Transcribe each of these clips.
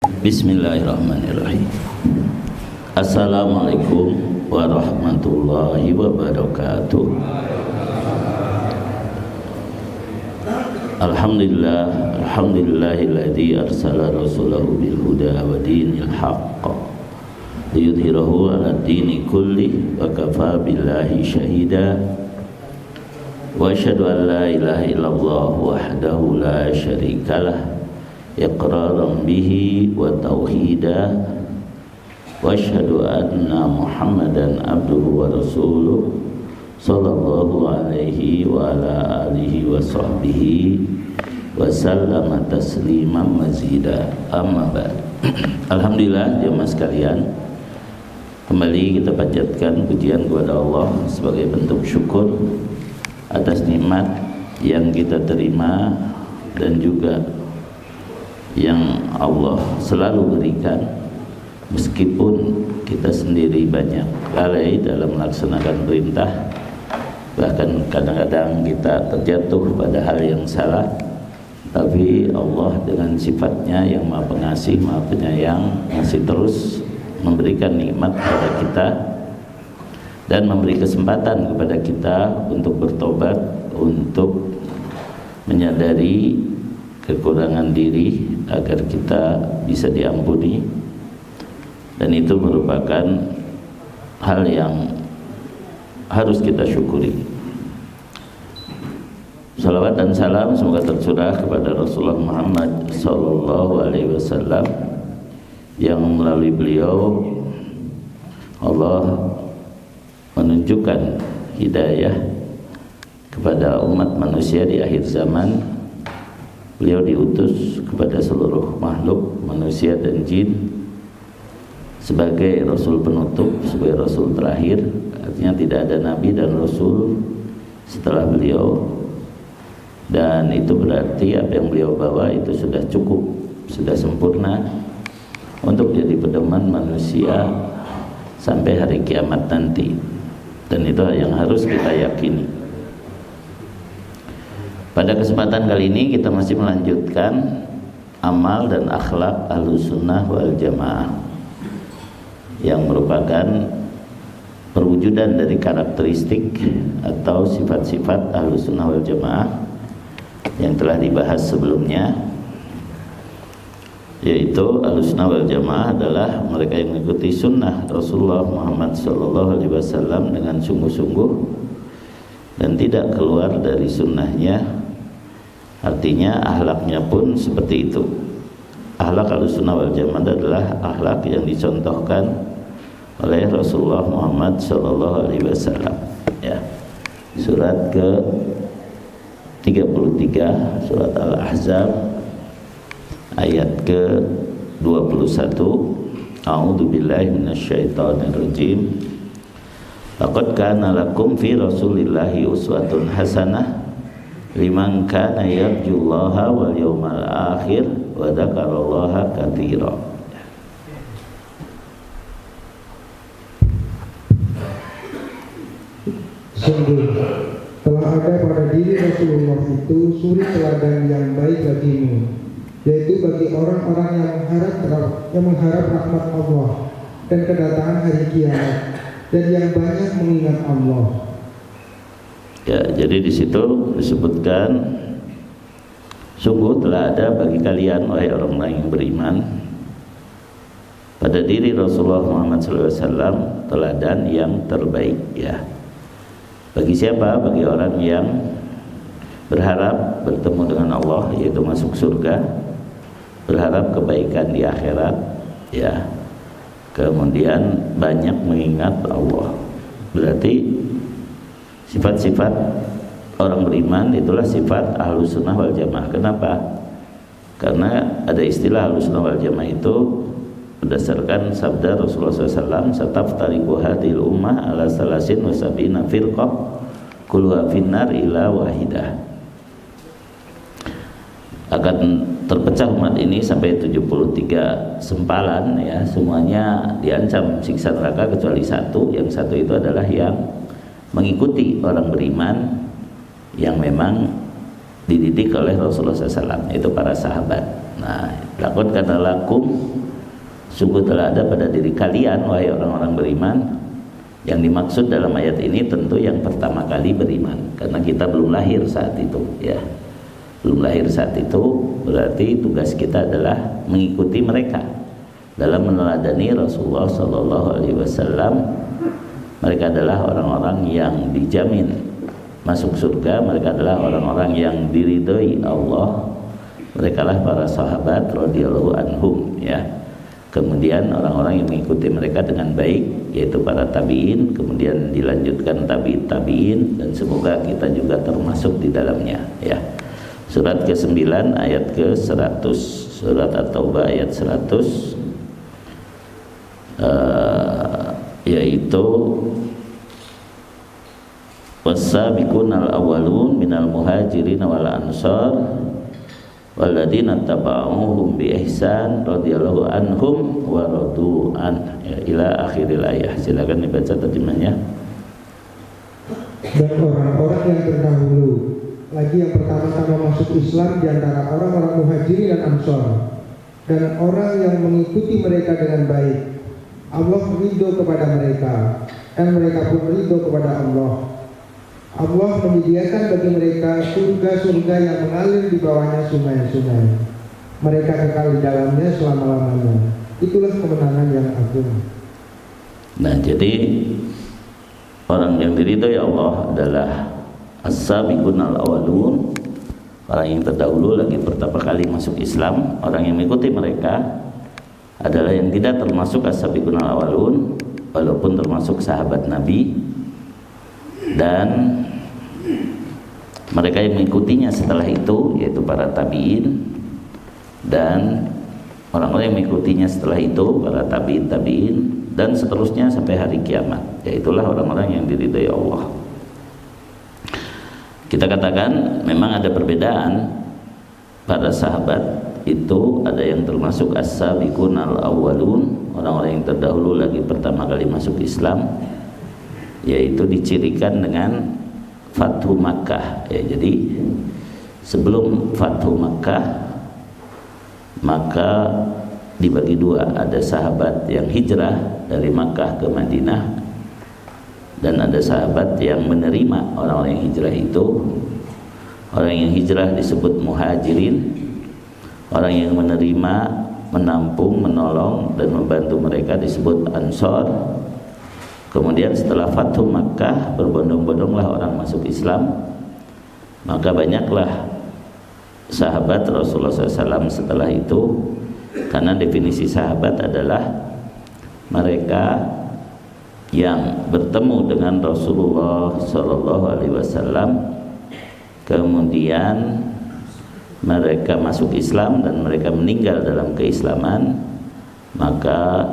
Bismillahirrahmanirrahim. Assalamualaikum warahmatullahi wabarakatuh. Alhamdulillahilladzi arsala rasulahu bil huda wa dinil haqq liyudhhirahu 'ala dini kulli wa kafa billahi shahida. Wa asyhadu an la ilaha illallah wahdahu la syarikalah iqraran bihi wa tauhida. Wa asyhadu anna Muhammadan abduhu wa rasuluh sallallahu alaihi wa ala alihi wa sahbihi wa sallama tasliman mazida. Amma ba'd. Alhamdulillah jemaah sekalian, kembali kita panjatkan pujian kepada Allah sebagai bentuk syukur atas nikmat yang kita terima dan juga yang Allah selalu berikan, meskipun kita sendiri banyak lalai dalam melaksanakan perintah, bahkan kadang-kadang kita terjatuh pada hal yang salah, tapi Allah dengan sifatnya yang maha pengasih, maha penyayang, masih terus memberikan nikmat kepada kita dan memberi kesempatan kepada kita untuk bertobat, untuk menyadari kekurangan diri agar kita bisa diampuni, dan itu merupakan hal yang harus kita syukuri. Salawat dan salam semoga tercurah kepada Rasulullah Muhammad sallallahu alaihi wasallam yang melalui beliau Allah menunjukkan hidayah kepada umat manusia di akhir zaman. Beliau diutus kepada seluruh makhluk manusia dan jin sebagai rasul penutup, sebagai rasul terakhir. Artinya tidak ada nabi dan rasul setelah beliau, dan itu berarti apa yang beliau bawa itu sudah cukup, sudah sempurna untuk jadi pedoman manusia sampai hari kiamat nanti, dan itu yang harus kita yakini. Pada kesempatan kali ini kita masih melanjutkan amal dan akhlak Ahlussunnah wal Jamaah yang merupakan perwujudan dari karakteristik atau sifat-sifat Ahlussunnah wal Jamaah yang telah dibahas sebelumnya, yaitu Ahlussunnah wal Jamaah adalah mereka yang mengikuti sunnah Rasulullah Muhammad SAW dengan sungguh-sungguh dan tidak keluar dari sunnahnya. Artinya akhlaknya pun seperti itu. Akhlak Ahlussunnah wal Jamaah adalah akhlak yang dicontohkan oleh Rasulullah Muhammad SAW. Ya. Surat ke-33 surat Al-Ahzab ayat ke-21. A'udzu billahi minasyaitonir rajim. Laqad kana lakum fi Rasulillahi uswatun hasanah liman kana yarjullaha wal yawmal akhir wa dzakarallaha katsira. Sungguh telah ada pada diri Rasulullah itu suri teladan yang baik bagimu, yaitu bagi orang-orang yang mengharap rahmat Allah dan kedatangan hari kiamat, dan yang banyak mengingat Allah. Ya, jadi di situ disebutkan sungguh telah ada bagi kalian wahai orang-orang yang beriman pada diri Rasulullah Muhammad SAW teladan yang terbaik. Ya, bagi siapa? Bagi orang yang berharap bertemu dengan Allah, yaitu masuk surga, berharap kebaikan di akhirat, ya, kemudian banyak mengingat Allah. Berarti sifat-sifat orang beriman itulah sifat Ahlussunnah wal Jamaah. Kenapa? Karena ada istilah Ahlussunnah wal Jamaah itu berdasarkan sabda Rasulullah SAW, "Sataftariqu hadhil ummah ala salasin wa sab'ina firqah kulluha finnar ila wahidah." Akan terpecah umat ini sampai 73 sempalan, ya, semuanya diancam siksa neraka kecuali satu. Yang satu itu adalah yang mengikuti orang beriman yang memang dididik oleh Rasulullah SAW, itu para sahabat. Nah, laqad kana lakum, sungguh telah ada pada diri kalian wahai orang-orang beriman. Yang dimaksud dalam ayat ini tentu yang pertama kali beriman, karena kita belum lahir saat itu, ya. Belum lahir saat itu, berarti tugas kita adalah mengikuti mereka dalam meneladani Rasulullah SAW. Mereka adalah orang-orang yang dijamin masuk surga, mereka adalah orang-orang yang diridhoi Allah. Mereka lah para sahabat radhiyallahu anhum, ya. Kemudian orang-orang yang mengikuti mereka dengan baik, yaitu para tabi'in, kemudian dilanjutkan tabi'in, dan semoga kita juga termasuk di dalamnya, ya. Surat ke-9 ayat ke-100, surat At-Taubah ayat 100, yaitu was-sabiqunal awwalun minal muhajirin wal ansar walladzina tabauhum bi ihsan radhiyallahu anhum wa radu an, ya, ila akhiril ayat. Silakan dibaca terjemahnya. Dan orang-orang yang terdahulu lagi yang pertama-tama masuk Islam di antara orang-orang muhajirin dan ansar, dan orang yang mengikuti mereka dengan baik, Allah ridho kepada mereka dan mereka pun ridho kepada Allah. Allah menyediakan bagi mereka surga-surga yang mengalir di bawahnya sungai-sungai. Mereka kekal di dalamnya selama-lamanya. Itulah kemenangan yang agung. Nah, jadi orang yang diridhoi Allah adalah as-sabiqunal awwalun, orang yang terdahulu lagi pertama kali masuk Islam. Orang yang mengikuti mereka adalah yang tidak termasuk as-sabiqunal awwalun, walaupun termasuk sahabat Nabi, dan mereka yang mengikutinya setelah itu, yaitu para tabi'in, dan orang-orang yang mengikutinya setelah itu, para tabi'in, dan seterusnya sampai hari kiamat. Yaitulah orang-orang yang diridhai Allah. Kita katakan memang ada perbedaan. Para sahabat itu ada yang termasuk as-sabiqunal awwalun, orang-orang yang terdahulu lagi pertama kali masuk Islam, yaitu dicirikan dengan Fathu Makkah, ya. Jadi sebelum Fathu Makkah maka dibagi dua, ada sahabat yang hijrah dari Makkah ke Madinah, dan ada sahabat yang menerima orang-orang yang hijrah itu. Orang yang hijrah disebut muhajirin, orang yang menerima, menampung, menolong dan membantu mereka disebut ansor. Kemudian setelah Fathu Makkah, berbondong-bondonglah orang masuk Islam, maka banyaklah sahabat Rasulullah SAW setelah itu. Karena definisi sahabat adalah mereka yang bertemu dengan Rasulullah SAW, kemudian mereka masuk Islam dan mereka meninggal dalam keislaman, maka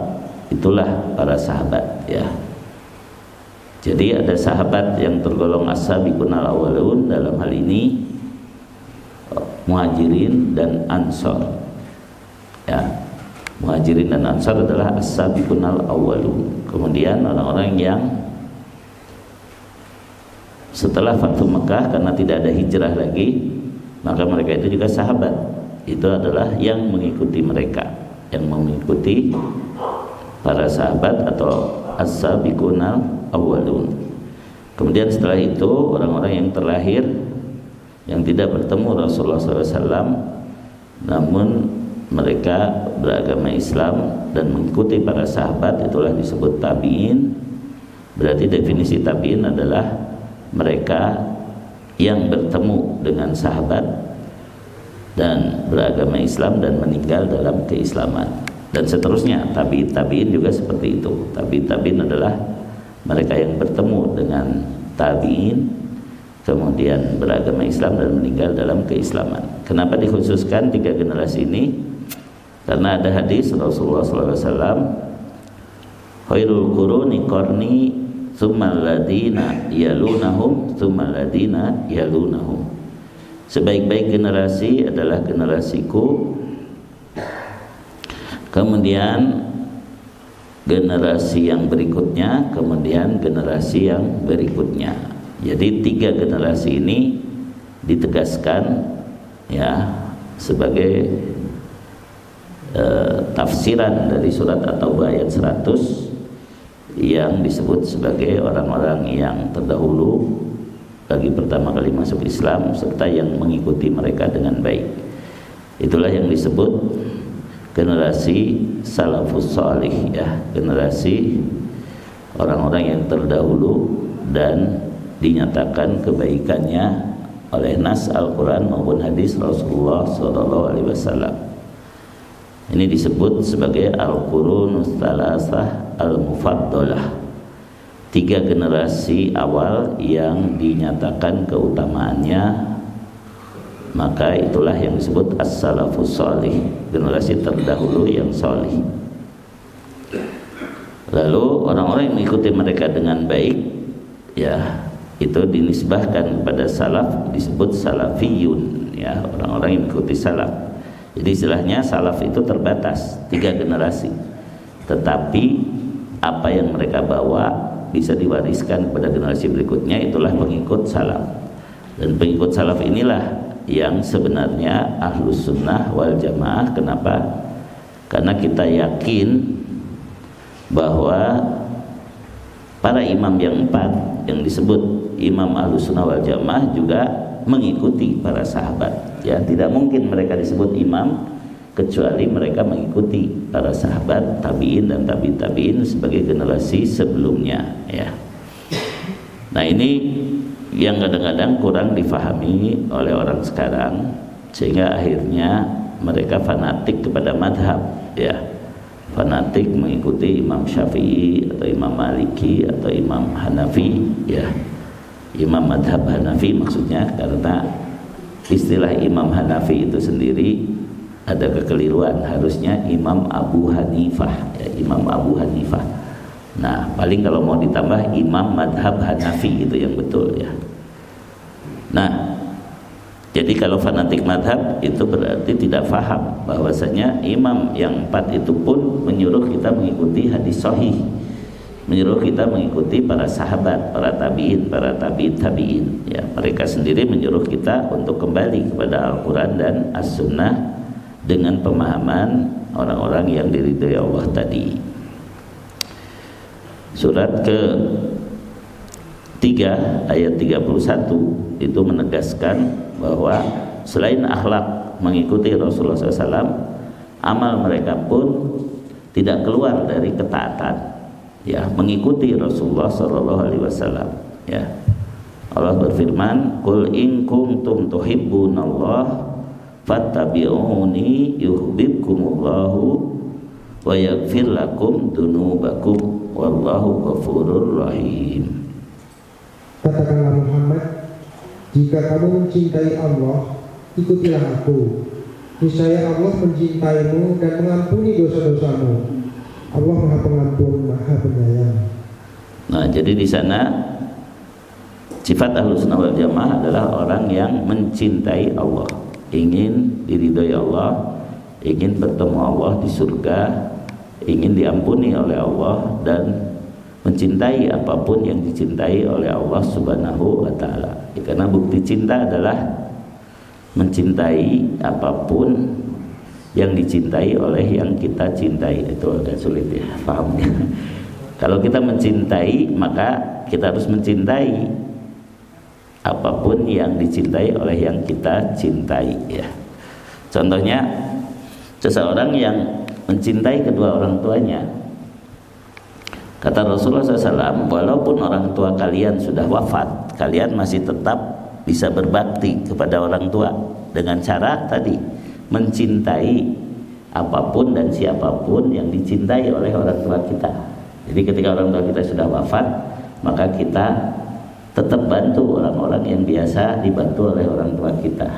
itulah para sahabat, ya. Jadi ada sahabat yang tergolong as-sabiqunal awwalun, dalam hal ini muhajirin dan ansor, ya. Muhajirin dan ansor adalah as-sabiqunal awwalun. Kemudian orang-orang yang setelah Fathu Makkah, karena tidak ada hijrah lagi, maka mereka itu juga sahabat. Itu adalah yang mengikuti mereka, yang mengikuti para sahabat atau as-sabiqunal awwalun. Kemudian setelah itu orang-orang yang terlahir yang tidak bertemu Rasulullah SAW, namun mereka beragama Islam dan mengikuti para sahabat, itulah disebut tabi'in. Berarti definisi tabi'in adalah mereka yang bertemu dengan sahabat dan beragama Islam dan meninggal dalam keislaman, dan seterusnya. Tabi'in juga seperti itu. Tabi'in adalah mereka yang bertemu dengan tabi'in, kemudian beragama Islam dan meninggal dalam keislaman. Kenapa dikhususkan 3 generasi ini? Karena ada hadis Rasulullah SAW, khairul quruni qarni tsummal ladina yalunahum tsummal ladina yalunahum. Sebaik-baik generasi adalah generasiku, kemudian generasi yang berikutnya, kemudian generasi yang berikutnya. Jadi 3 generasi ini ditegaskan ya sebagai tafsiran dari surat At-Taubah ayat 100 yang disebut sebagai orang-orang yang terdahulu bagi pertama kali masuk Islam serta yang mengikuti mereka dengan baik. Itulah yang disebut generasi salafus salih ya, generasi orang-orang yang terdahulu dan dinyatakan kebaikannya oleh nas Al-Quran maupun hadis Rasulullah SAW. Ini disebut sebagai Al-Qurunus Tsalasah Al-Mufaddalah, 3 generasi awal yang dinyatakan keutamaannya, maka itulah yang disebut As-Salafus Salih, generasi terdahulu yang salih. Lalu orang-orang yang mengikuti mereka dengan baik ya, itu dinisbahkan kepada salaf, disebut salafiyun ya, orang-orang yang mengikuti salaf. Jadi istilahnya salaf itu terbatas 3 generasi, tetapi apa yang mereka bawa bisa diwariskan kepada generasi berikutnya, itulah pengikut salaf. Dan pengikut salaf inilah yang sebenarnya ahlus sunnah wal jamaah. Kenapa? Karena kita yakin bahwa para imam yang 4 yang disebut imam ahlus sunnah wal jamaah juga mengikuti para sahabat ya. Tidak mungkin mereka disebut imam kecuali mereka mengikuti para sahabat, tabi'in dan tabi'in sebagai generasi sebelumnya ya. Nah, ini yang kadang-kadang kurang difahami oleh orang sekarang, sehingga akhirnya mereka fanatik kepada madhab ya, fanatik mengikuti Imam Syafi'i atau Imam Maliki atau Imam Hanafi ya, Imam madhab Hanafi maksudnya, karena istilah Imam Hanafi itu sendiri ada kekeliruan, harusnya Imam Abu Hanifah ya, Imam Abu Hanifah. Nah, paling kalau mau ditambah Imam madhab Hanafi itu yang betul ya. Nah, jadi kalau fanatik madhab itu berarti tidak faham bahwasanya imam yang 4 itu pun menyuruh kita mengikuti hadis sahih, menyuruh kita mengikuti para sahabat, para tabi'in ya. Mereka sendiri menyuruh kita untuk kembali kepada Al-Quran dan As-Sunnah dengan pemahaman orang-orang yang diridhai Allah tadi. Surat ke-3 ayat 31 itu menegaskan bahwa selain akhlak mengikuti Rasulullah SAW, amal mereka pun tidak keluar dari ketaatan ya, mengikuti Rasulullah SAW ya. Allah berfirman, "Qul in kuntum tuhibbunallah fattabi'uni yuhibbukumullahu wa yaghfir lakum dunubakum wallahu ghafurur rahim." Katakanlah Muhammad, jika kamu mencintai Allah, ikutilah aku. Niscaya Allah mencintaimu dan mengampuni dosa-dosamu. Allah Maha Pengampun, Maha Penyayang. Nah, jadi di sana sifat Ahlus Sunnah wal Jamaah adalah orang yang mencintai Allah, ingin diridhai Allah, ingin bertemu Allah di surga, ingin diampuni oleh Allah, dan mencintai apapun yang dicintai oleh Allah Subhanahu wa Ta'ala. Karena bukti cinta adalah mencintai apapun yang dicintai oleh yang kita cintai. Itu agak sulit ya pahamnya. Kalau kita mencintai, maka kita harus mencintai apapun yang dicintai oleh yang kita cintai ya. Contohnya, seseorang yang mencintai kedua orang tuanya, kata Rasulullah SAW, walaupun orang tua kalian sudah wafat, kalian masih tetap bisa berbakti kepada orang tua dengan cara tadi, mencintai apapun dan siapapun yang dicintai oleh orang tua kita. Jadi ketika orang tua kita sudah wafat, maka kita tetap bantu orang-orang yang biasa dibantu oleh orang tua kita.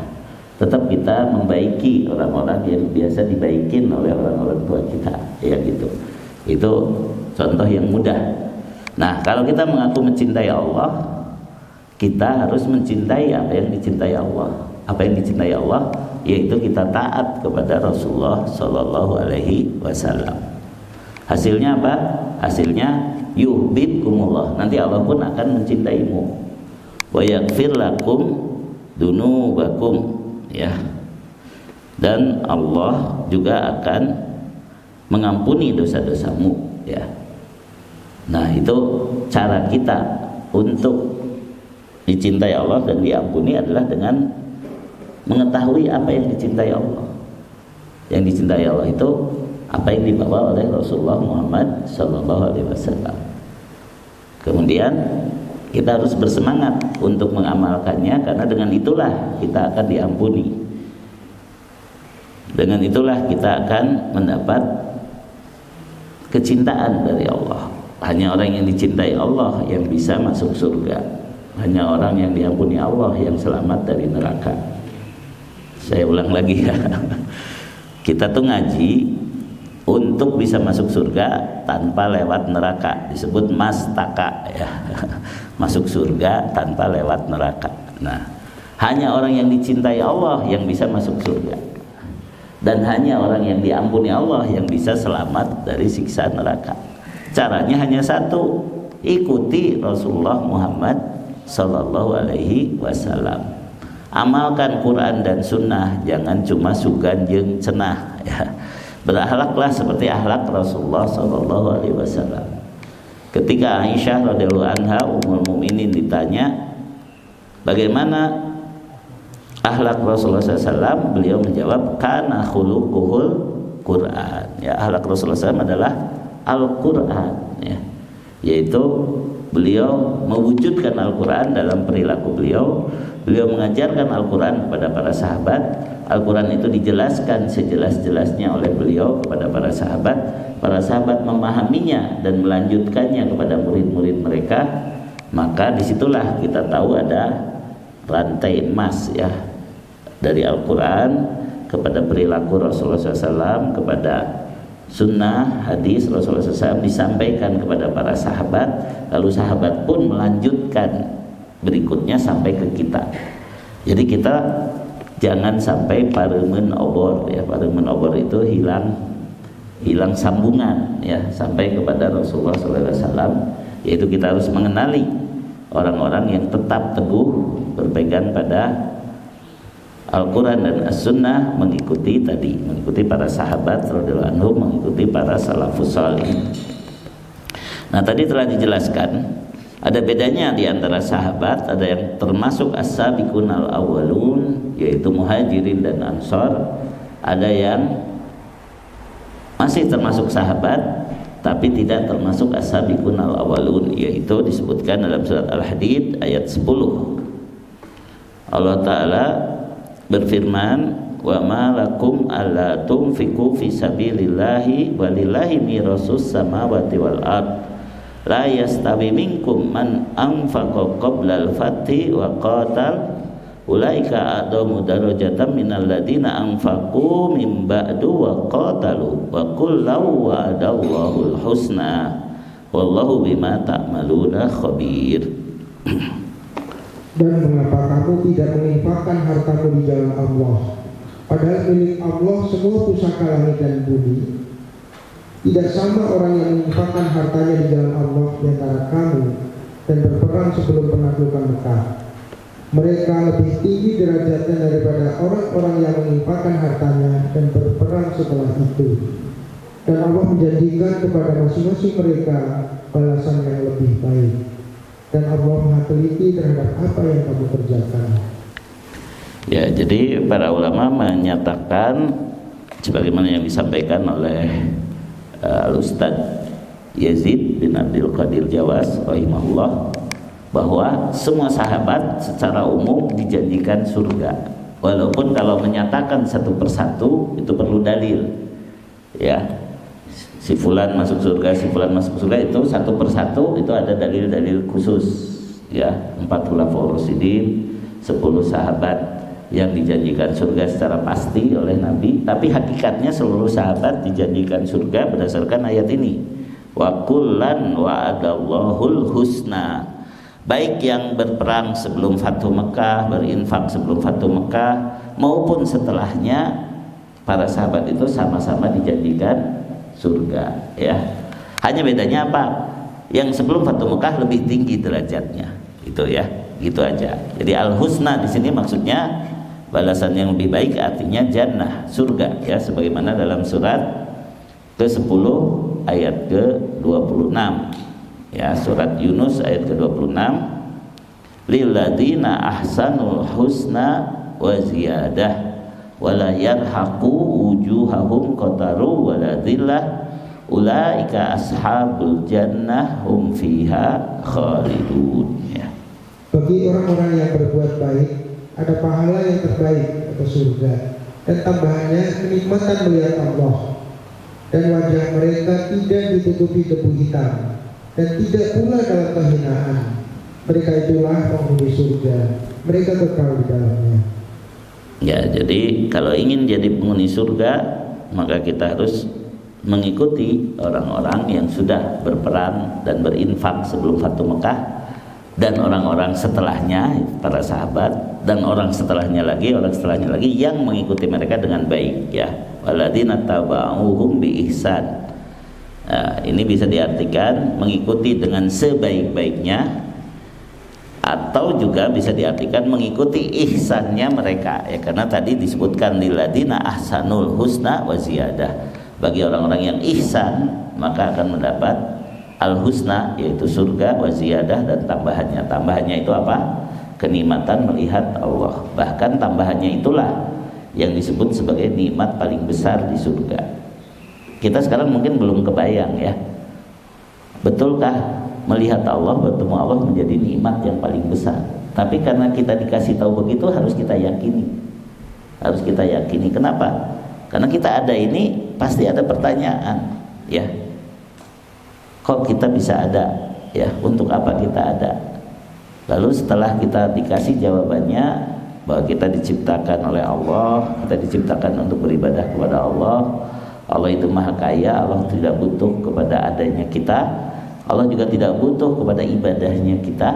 Tetap kita membaiki orang-orang yang biasa dibaikin oleh orang-orang tua kita, ya gitu. Itu contoh yang mudah. Nah, kalau kita mengaku mencintai Allah, kita harus mencintai apa yang dicintai Allah. Apa yang dicintai Allah, yaitu kita taat kepada Rasulullah Sallallahu Alaihi Wasallam. Hasilnya apa? Hasilnya yuhibbukumullah. Nanti Allah pun akan mencintaimu. Wa yaghfir lakum dunubakum, ya. Dan Allah juga akan mengampuni dosa-dosamu, ya. Nah, itu cara kita untuk dicintai Allah dan diampuni adalah dengan mengetahui apa yang dicintai Allah. Yang dicintai Allah itu apa yang dibawa oleh Rasulullah Muhammad SAW. Kemudian kita harus bersemangat untuk mengamalkannya, karena dengan itulah kita akan diampuni. Dengan itulah kita akan mendapat kecintaan dari Allah. Hanya orang yang dicintai Allah yang bisa masuk surga. Hanya orang yang diampuni Allah yang selamat dari neraka. Saya ulang lagi ya. Kita tuh ngaji untuk bisa masuk surga tanpa lewat neraka. Disebut mastaka, ya. Masuk surga tanpa lewat neraka. Nah, hanya orang yang dicintai Allah yang bisa masuk surga. Dan hanya orang yang diampuni Allah yang bisa selamat dari siksa neraka. Caranya hanya satu, ikuti Rasulullah Muhammad Sallallahu Alaihi Wasallam. Amalkan Quran dan Sunnah, jangan cuma sugan jeung cenah, ya. Berakhlaklah seperti akhlak Rasulullah Sallallahu Alaihi Wasallam. Ketika Aisyah radhiyallahu anha ummul mukminin ditanya bagaimana akhlak Rasulullah SAW, beliau menjawab kana khuluquhul Quran. Ya, akhlak Rasulullah SAW adalah Al-Quran, ya. Yaitu beliau mewujudkan Al-Quran dalam perilaku beliau. Beliau mengajarkan Al-Quran kepada para sahabat. Al-Quran itu dijelaskan sejelas-jelasnya oleh beliau kepada para sahabat. Para sahabat memahaminya dan melanjutkannya kepada murid-murid mereka. Maka disitulah kita tahu ada rantai emas, ya, dari Al-Quran kepada perilaku Rasulullah SAW, kepada sunnah hadis Rasulullah SAW disampaikan kepada para sahabat, lalu sahabat pun melanjutkan berikutnya sampai ke kita. Jadi kita jangan sampai paremen obor, ya. Paremen obor itu hilang sambungan, ya, sampai kepada Rasulullah SAW. Yaitu kita harus mengenali orang-orang yang tetap teguh berpegang pada Al-Quran dan As-Sunnah, mengikuti para sahabat radhiyallahu anhum, mengikuti para salafus salih. Nah, tadi telah dijelaskan ada bedanya di antara sahabat, ada yang termasuk as-sabiqun al-awwalun, yaitu muhajirin dan ansor, ada yang masih termasuk sahabat tapi tidak termasuk as-sabiqun al-awwalun, yaitu disebutkan dalam surat Al-Hadid ayat 10. Allah Ta'ala berfirman, wa ma lakum alla tunfiqu fi sabilillahi walillahi mirasus samawati wal ard la yastawi minkum man anfaqa qabla al-fathi wa qatal ulaika a'zamu darajatan minal ladina anfaqu min ba'du wa qatalu wa kullu wa'adallahu al-husna wallahu bima ta'maluna khabir. Dan mengapa kamu tidak menginfakkan hartamu di jalan Allah, padahal milik Allah semua pusaka langit dan bumi? Tidak sama orang yang menginfakkan hartanya di jalan Allah di antara kamu dan berperang sebelum penaklukan Mekah. Mereka lebih tinggi derajatnya daripada orang-orang yang menginfakkan hartanya dan berperang setelah itu. Dan Allah menjanjikan kepada masing-masing mereka balasan yang lebih baik. Dan Allah Maha teliti terhadap apa yang kamu kerjakan. Ya, jadi para ulama menyatakan sebagaimana yang disampaikan oleh Al-Ustaz Yazid bin Abdul Qadir Jawas rahimahullah, bahwa semua sahabat secara umum dijanjikan surga. Walaupun kalau menyatakan satu persatu itu perlu dalil, ya. Si fulan masuk surga, si fulan masuk surga, itu satu persatu itu ada dalil-dalil khusus, ya. 4 khulafaur rasyidin, 10 sahabat yang dijanjikan surga secara pasti oleh Nabi, tapi hakikatnya seluruh sahabat dijanjikan surga berdasarkan ayat ini. Wa kullan wa'adallahul husna. Baik yang berperang sebelum Fathu Mekah, berinfak sebelum Fathu Mekah maupun setelahnya, para sahabat itu sama-sama dijanjikan surga, ya. Hanya bedanya apa? Yang sebelum Fathu Mekah lebih tinggi derajatnya, itu ya. gitu aja. Jadi al-husna di sini maksudnya balasan yang lebih baik, artinya jannah, surga ya, sebagaimana dalam surat ke-10 ayat ke-26 ya, surat Yunus ayat ke-26, lilladzina ahsanul husna wa ziyadah wala yarhaqu wujuhahum qataru wala dhillah ulaika ashabul jannah hum fiha khalidun ya. Bagi orang-orang yang berbuat baik ada pahala yang terbaik atau surga, dan tambahannya kenikmatan melihat Allah, dan wajah mereka tidak ditutupi debu hitam dan tidak pula dalam kehinaan. Mereka itulah penghuni surga, mereka kekal di dalamnya. Ya, jadi kalau ingin jadi penghuni surga, maka kita harus mengikuti orang-orang yang sudah berperan dan berinfak sebelum Fatu Mekah, dan orang-orang setelahnya, para sahabat, dan orang setelahnya lagi yang mengikuti mereka dengan baik ya. Walladzina taba'uhum bi ihsan. Ini bisa diartikan mengikuti dengan sebaik-baiknya, atau juga bisa diartikan mengikuti ihsannya mereka ya, karena tadi disebutkan lilladzina ahsanul husna wa ziyadah. Bagi orang-orang yang ihsan maka akan mendapat al-husna, yaitu surga, wa ziyadah, dan tambahannya itu apa? Kenikmatan melihat Allah. Bahkan tambahannya itulah yang disebut sebagai nikmat paling besar di surga. Kita sekarang mungkin belum kebayang ya, betulkah melihat Allah, bertemu Allah menjadi nikmat yang paling besar? Tapi karena kita dikasih tahu begitu, harus kita yakini. Kenapa? Karena kita ada ini pasti ada pertanyaan ya, kok kita bisa ada ya, untuk apa kita ada? Lalu setelah kita dikasih jawabannya bahwa kita diciptakan oleh Allah, kita diciptakan untuk beribadah kepada Allah, Allah itu maha kaya, Allah tidak butuh kepada adanya kita, Allah juga tidak butuh kepada ibadahnya kita,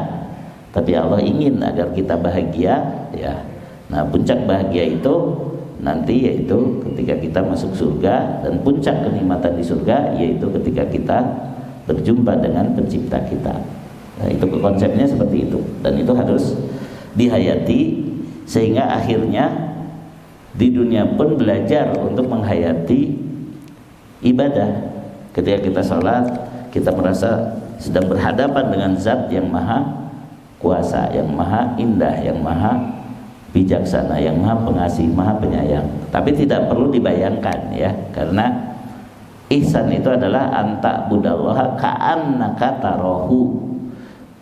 tapi Allah ingin agar kita bahagia ya. Nah, puncak bahagia itu nanti yaitu ketika kita masuk surga, dan puncak kenikmatan di surga yaitu ketika kita berjumpa dengan pencipta kita. Nah, itu konsepnya seperti itu, dan itu harus dihayati sehingga akhirnya di dunia pun belajar untuk menghayati ibadah. Ketika kita sholat, kita merasa sedang berhadapan dengan zat yang maha kuasa, yang maha indah, yang maha bijaksana, yang maha pengasih, maha penyayang. Tapi tidak perlu dibayangkan ya, karena ihsan itu adalah anta budallaha ka'annaka tarahu.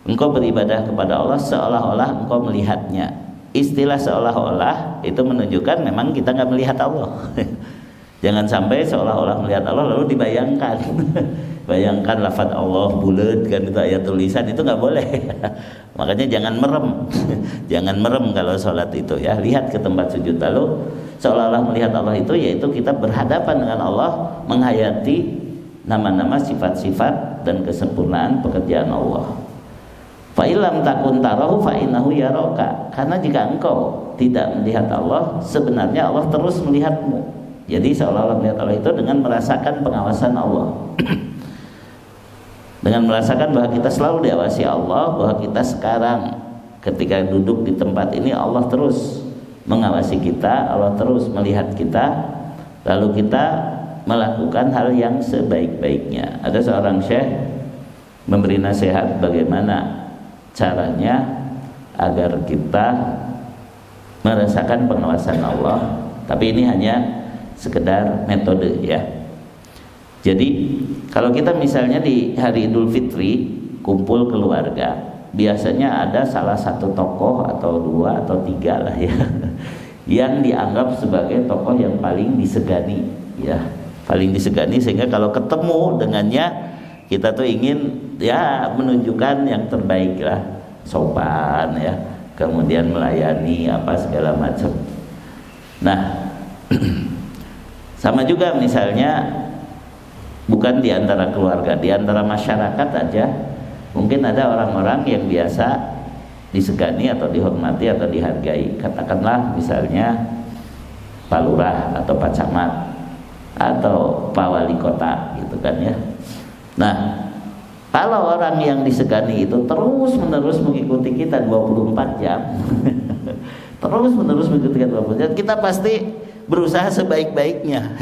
Engkau beribadah kepada Allah seolah-olah engkau melihatnya. Istilah seolah-olah itu menunjukkan memang kita nggak melihat Allah. Jangan sampai seolah-olah melihat Allah lalu dibayangkan. Bayangkan lafaz Allah bulat kan, itu ayat tulisan, itu nggak boleh. Makanya jangan merem. Jangan merem kalau sholat itu ya. Lihat ke tempat sujud, lalu seolah-olah melihat Allah itu yaitu kita berhadapan dengan Allah, menghayati nama-nama, sifat-sifat dan kesempurnaan pekerjaan Allah. Fa illam takun tarahu fa innahu yaraka. Karena jika engkau tidak melihat Allah, sebenarnya Allah terus melihatmu. Jadi seolah-olah melihat Allah itu dengan merasakan pengawasan Allah. Dengan merasakan bahwa kita selalu diawasi Allah, bahwa kita sekarang ketika duduk di tempat ini Allah terus mengawasi kita, Allah terus melihat kita, lalu kita melakukan hal yang sebaik-baiknya. Ada seorang syekh memberi nasihat bagaimana caranya agar kita merasakan pengawasan Allah, tapi ini hanya sekedar metode ya. Jadi kalau kita misalnya di hari Idul Fitri kumpul keluarga, biasanya ada salah satu tokoh atau dua atau tiga lah ya yang dianggap sebagai tokoh yang paling disegani ya, paling disegani, sehingga kalau ketemu dengannya kita tuh ingin ya menunjukkan yang terbaik lah, sopan ya, kemudian melayani apa segala macam. Nah sama juga misalnya bukan di antara keluarga, di antara masyarakat aja mungkin ada orang-orang yang biasa disegani atau dihormati atau dihargai. Katakanlah misalnya Pak Lurah atau Pak Camat atau Pak Wali Kota gitu kan ya. Nah Kalau orang yang disegani itu terus menerus mengikuti kita 24 jam terus menerus mengikuti kita 24 jam, kita pasti berusaha sebaik-baiknya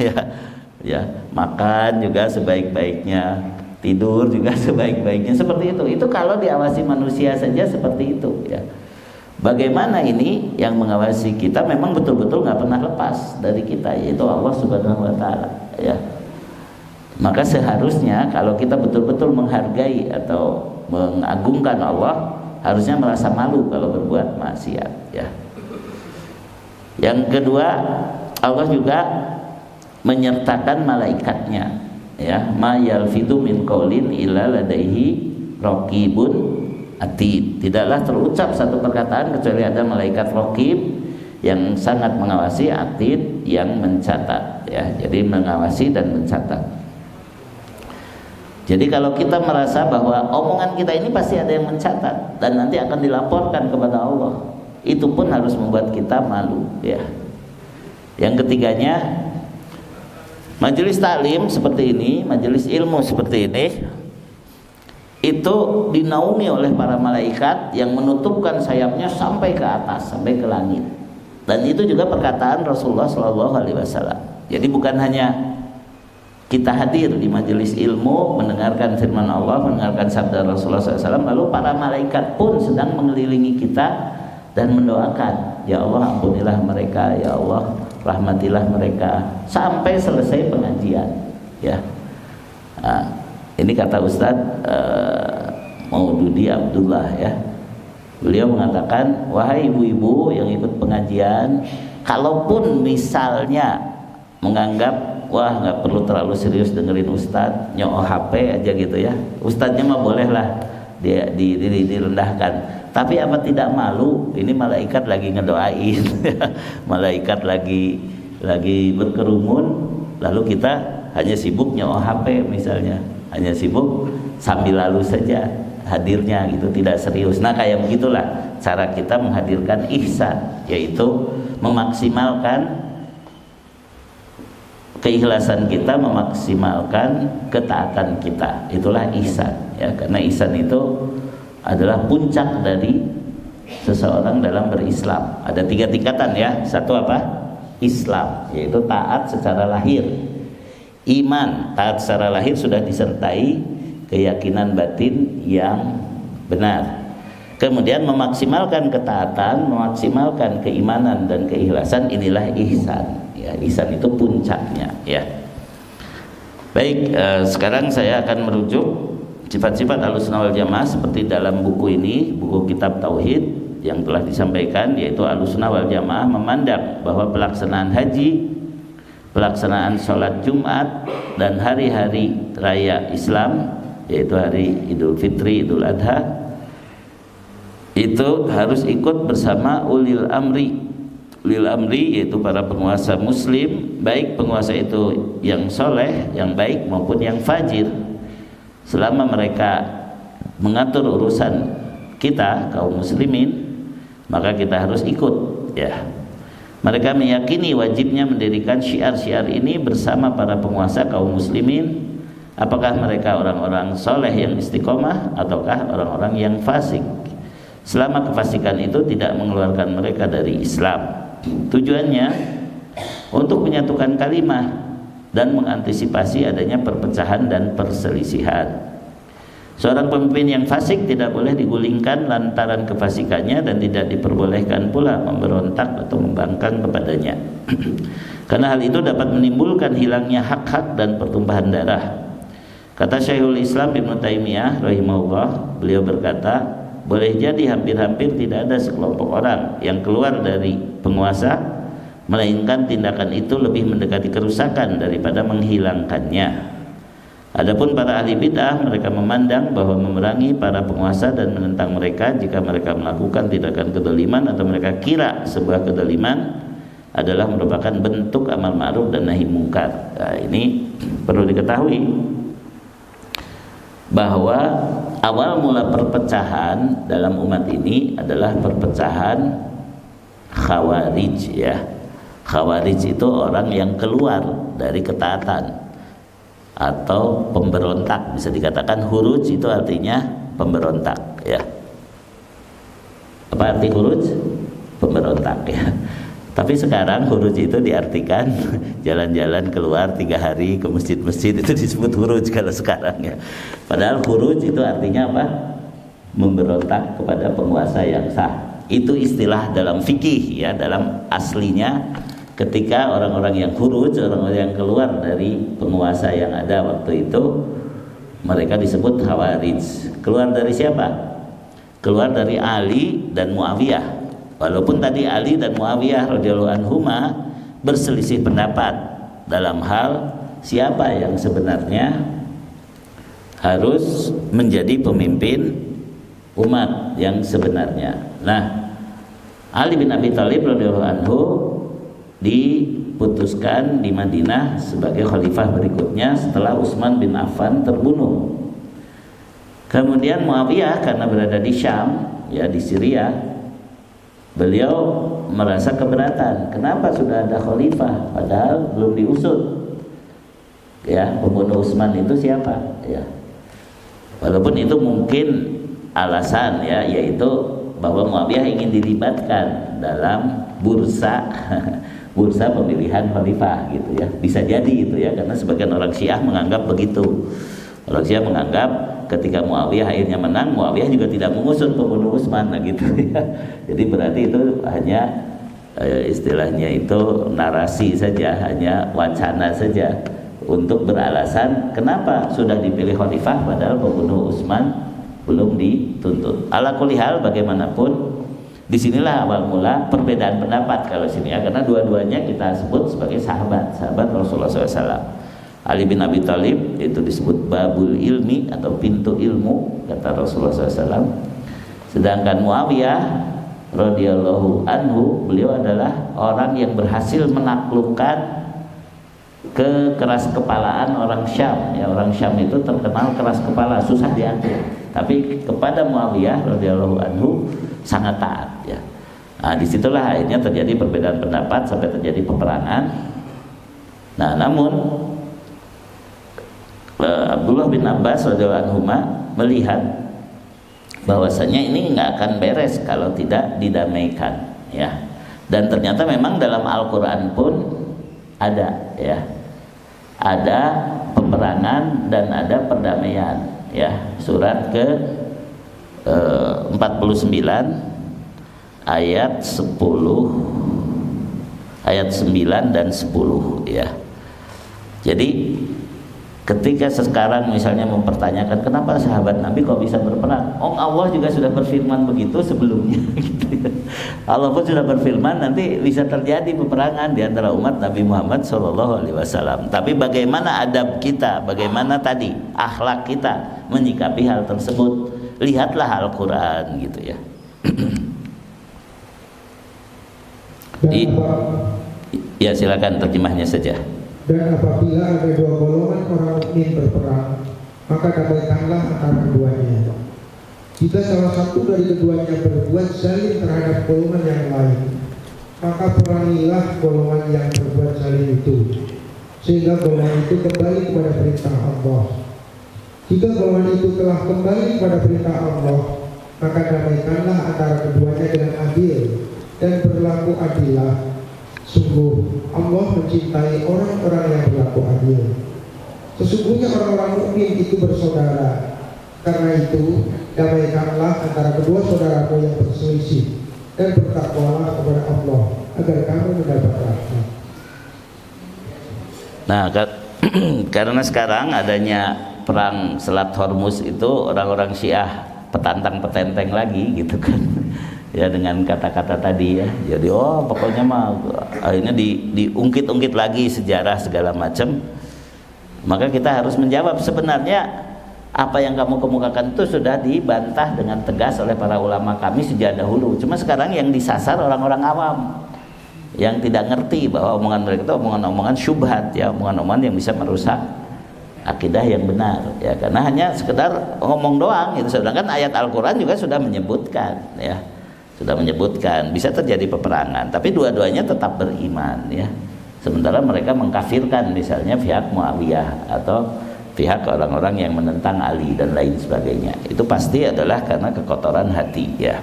ya, makan juga sebaik-baiknya, tidur juga sebaik-baiknya, seperti itu. Itu kalau diawasi manusia saja seperti itu ya. Bagaimana ini yang mengawasi kita memang betul-betul nggak pernah lepas dari kita, yaitu Allah Subhanahu wa Ta'ala ya. Maka seharusnya kalau kita betul-betul menghargai atau mengagungkan Allah, harusnya merasa malu kalau berbuat maksiat ya. Yang kedua, Allah juga menyertakan malaikatnya ya, ma yalfidu min qaulin illa ladaihi raqibun atid. Tidaklah terucap satu perkataan kecuali ada malaikat raqib yang sangat mengawasi, atid yang mencatat ya. Jadi mengawasi dan mencatat. Jadi kalau kita merasa bahwa omongan kita ini pasti ada yang mencatat dan nanti akan dilaporkan kepada Allah, itu pun harus membuat kita malu ya. Yang ketiganya, majelis taklim seperti ini, majelis ilmu seperti ini, itu dinaungi oleh para malaikat yang menutupkan sayapnya sampai ke atas, sampai ke langit. Dan itu juga perkataan Rasulullah SAW. Jadi bukan hanya kita hadir di majelis ilmu, mendengarkan firman Allah, mendengarkan sabda Rasulullah SAW, lalu para malaikat pun sedang mengelilingi kita dan mendoakan, ya Allah ampunilah mereka, ya Allah rahmatilah mereka, sampai selesai pengajian ya. Nah, ini kata Ustadz Maududi Abdullah ya, beliau mengatakan, wahai ibu-ibu yang ikut pengajian, kalaupun misalnya menganggap wah nggak perlu terlalu serius dengerin Ustadz, nyooh HP aja gitu ya, Ustadznya mah bolehlah dia direndahkan, tapi apa tidak malu, ini malaikat lagi ngedoain malaikat lagi berkerumun, lalu kita hanya sibuk nyooh HP misalnya, hanya sibuk sambil lalu saja hadirnya gitu, tidak serius. Nah kayak begitulah cara kita menghadirkan ihsan, yaitu memaksimalkan keikhlasan kita, memaksimalkan ketaatan kita. Itulah ihsan ya, karena ihsan itu adalah puncak dari seseorang dalam berislam. Ada 3 tingkatan ya. Satu apa? Islam, yaitu taat secara lahir. Iman, taat secara lahir sudah disertai keyakinan batin yang benar. Kemudian memaksimalkan ketaatan, memaksimalkan keimanan dan keikhlasan, inilah ihsan. Ya, ihsan itu puncaknya ya. Baik, sekarang saya akan merujuk sifat-sifat Ahlussunnah wal Jamaah seperti dalam buku ini, buku kitab tauhid yang telah disampaikan, yaitu Ahlussunnah wal Jamaah memandang bahwa pelaksanaan haji, pelaksanaan sholat Jumat dan hari-hari raya Islam, yaitu hari Idul Fitri, Idul Adha, itu harus ikut bersama ulil amri. Ulil amri yaitu para penguasa muslim, baik penguasa itu yang soleh, yang baik maupun yang fajir. Selama mereka mengatur urusan kita kaum muslimin, maka kita harus ikut ya. Mereka meyakini wajibnya mendirikan syiar-syiar ini bersama para penguasa kaum muslimin, apakah mereka orang-orang soleh yang istiqomah ataukah orang-orang yang fasik, selama kefasikan itu tidak mengeluarkan mereka dari Islam. Tujuannya untuk menyatukan kalimah dan mengantisipasi adanya perpecahan dan perselisihan. Seorang pemimpin yang fasik tidak boleh digulingkan lantaran kefasikannya dan tidak diperbolehkan pula memberontak atau membangkang kepadanya. Karena hal itu dapat menimbulkan hilangnya hak-hak dan pertumpahan darah. Kata Syekhul Islam Ibnu Taimiyah rahimahullah, beliau berkata, boleh jadi hampir-hampir tidak ada sekelompok orang yang keluar dari penguasa, melainkan tindakan itu lebih mendekati kerusakan daripada menghilangkannya. Adapun para ahli bid'ah, mereka memandang bahwa memerangi para penguasa dan menentang mereka jika mereka melakukan tindakan kedoliman atau mereka kira sebuah kedoliman adalah merupakan bentuk amal ma'ruf dan nahi mungkar. Nah, ini perlu diketahui bahwa awal mula perpecahan dalam umat ini adalah perpecahan Khawarij ya. Khawarij itu orang yang keluar dari ketaatan. atau pemberontak. Bisa dikatakan huruj itu artinya pemberontak, ya. Apa arti huruj? Pemberontak, ya. Tapi sekarang huruj itu diartikan jalan-jalan keluar 3 hari ke masjid-masjid, itu disebut huruj kalau sekarang, ya. Padahal huruj itu artinya apa? Memberontak kepada penguasa yang sah. Itu istilah dalam fikih, ya. Dalam aslinya ketika orang-orang yang huruj, orang-orang yang keluar dari penguasa yang ada waktu itu, mereka disebut Khawarij. Keluar dari siapa? Keluar dari Ali dan Muawiyah. Walaupun tadi Ali dan Muawiyah radhiyallahu anhuma berselisih pendapat dalam hal siapa yang sebenarnya harus menjadi pemimpin umat yang sebenarnya. Nah, Ali bin Abi Thalib radhiyallahu anhu diputuskan di Madinah sebagai khalifah berikutnya setelah Utsman bin Affan terbunuh. Kemudian Muawiyah karena berada di Syam, ya, di Syria, beliau merasa keberatan. Kenapa sudah ada khalifah padahal belum diusut? Ya, pembunuh Utsman itu siapa? Ya. Walaupun itu mungkin alasan, ya, yaitu bahwa Muawiyah ingin dilibatkan dalam bursa pemilihan khalifah, gitu ya. Bisa jadi itu, ya, karena sebagian orang Syiah menganggap begitu. Orang Syiah menganggap ketika Muawiyah akhirnya menang, Muawiyah juga tidak mengusut pembunuh Utsman, gitu ya. Jadi berarti itu hanya istilahnya itu narasi saja, hanya wacana saja untuk beralasan kenapa sudah dipilih khalifah padahal pembunuh Utsman belum dituntut. Ala kulli hal, bagaimanapun disinilah awal mula perbedaan pendapat kalau sini, ya, karena dua-duanya kita sebut sebagai sahabat Rasulullah SAW. Ali bin Abi Thalib itu disebut babul ilmi atau pintu ilmu, kata Rasulullah SAW. Sedangkan Muawiyah radhiyallahu anhu, beliau adalah orang yang berhasil menaklukkan kekeras kepalaan orang Syam, ya. Orang Syam itu terkenal keras kepala, susah diatur. Tapi kepada Muawiyah radhiyallahu anhu sangat taat, ya. Nah, disitulah akhirnya terjadi perbedaan pendapat sampai terjadi peperangan. Nah, namun Abdullah bin Abbas radhiyallahu anhu melihat bahwasanya ini nggak akan beres kalau tidak didamaikan, ya. Dan ternyata memang dalam Al-Quran pun ada, ya, ada peperangan dan ada perdamaian, ya. Surat ke 49 ayat 10, ayat 9 dan 10, ya. Jadi ketika sekarang misalnya mempertanyakan kenapa sahabat Nabi kok bisa berperang, Allah juga sudah berfirman begitu sebelumnya, gitu ya. Allah pun sudah berfirman nanti bisa terjadi peperangan di antara umat Nabi Muhammad SAW. Tapi bagaimana adab kita, bagaimana tadi akhlak kita menyikapi hal tersebut, lihatlah Al-Quran, gitu ya. Ya, silakan terjemahnya saja. Dan apabila ada dua golongan orang mukmin berperang, maka damaikanlah antara keduanya. Jika salah satu dari keduanya berbuat zalim terhadap golongan yang lain, maka perangilah golongan yang berbuat zalim itu, sehingga golongan itu kembali kepada perintah Allah. Jika golongan itu telah kembali kepada perintah Allah, maka damaikanlah antara keduanya dengan adil dan berlaku adillah. Sungguh Allah mencintai orang-orang yang berlaku adil. Sesungguhnya orang-orang mukmin itu bersaudara. Karena itu damaikanlah antara kedua saudaramu yang berselisih dan bertakwalah kepada Allah agar kamu mendapat rahmat. Nah, karena sekarang adanya perang Selat Hormuz itu, orang-orang Syiah petantang-petenteng lagi, gitu kan. Ya, dengan kata-kata tadi, ya. Jadi pokoknya mah akhirnya diungkit-ungkit lagi sejarah segala macam. Maka kita harus menjawab, sebenarnya apa yang kamu kemukakan itu sudah dibantah dengan tegas oleh para ulama kami sejak dahulu. Cuma sekarang yang disasar orang-orang awam yang tidak ngerti bahwa omongan mereka itu omongan-omongan syubhat, ya, omongan-omongan yang bisa merusak akidah yang benar, ya. Karena hanya sekedar ngomong doang, itu. Sedangkan ayat Al-Quran juga sudah menyebutkan, ya, sudah menyebutkan bisa terjadi peperangan, tapi dua-duanya tetap beriman, ya. sementara mereka mengkafirkan misalnya pihak Muawiyah atau pihak orang-orang yang menentang Ali dan lain sebagainya. Itu pasti adalah karena kekotoran hati, ya.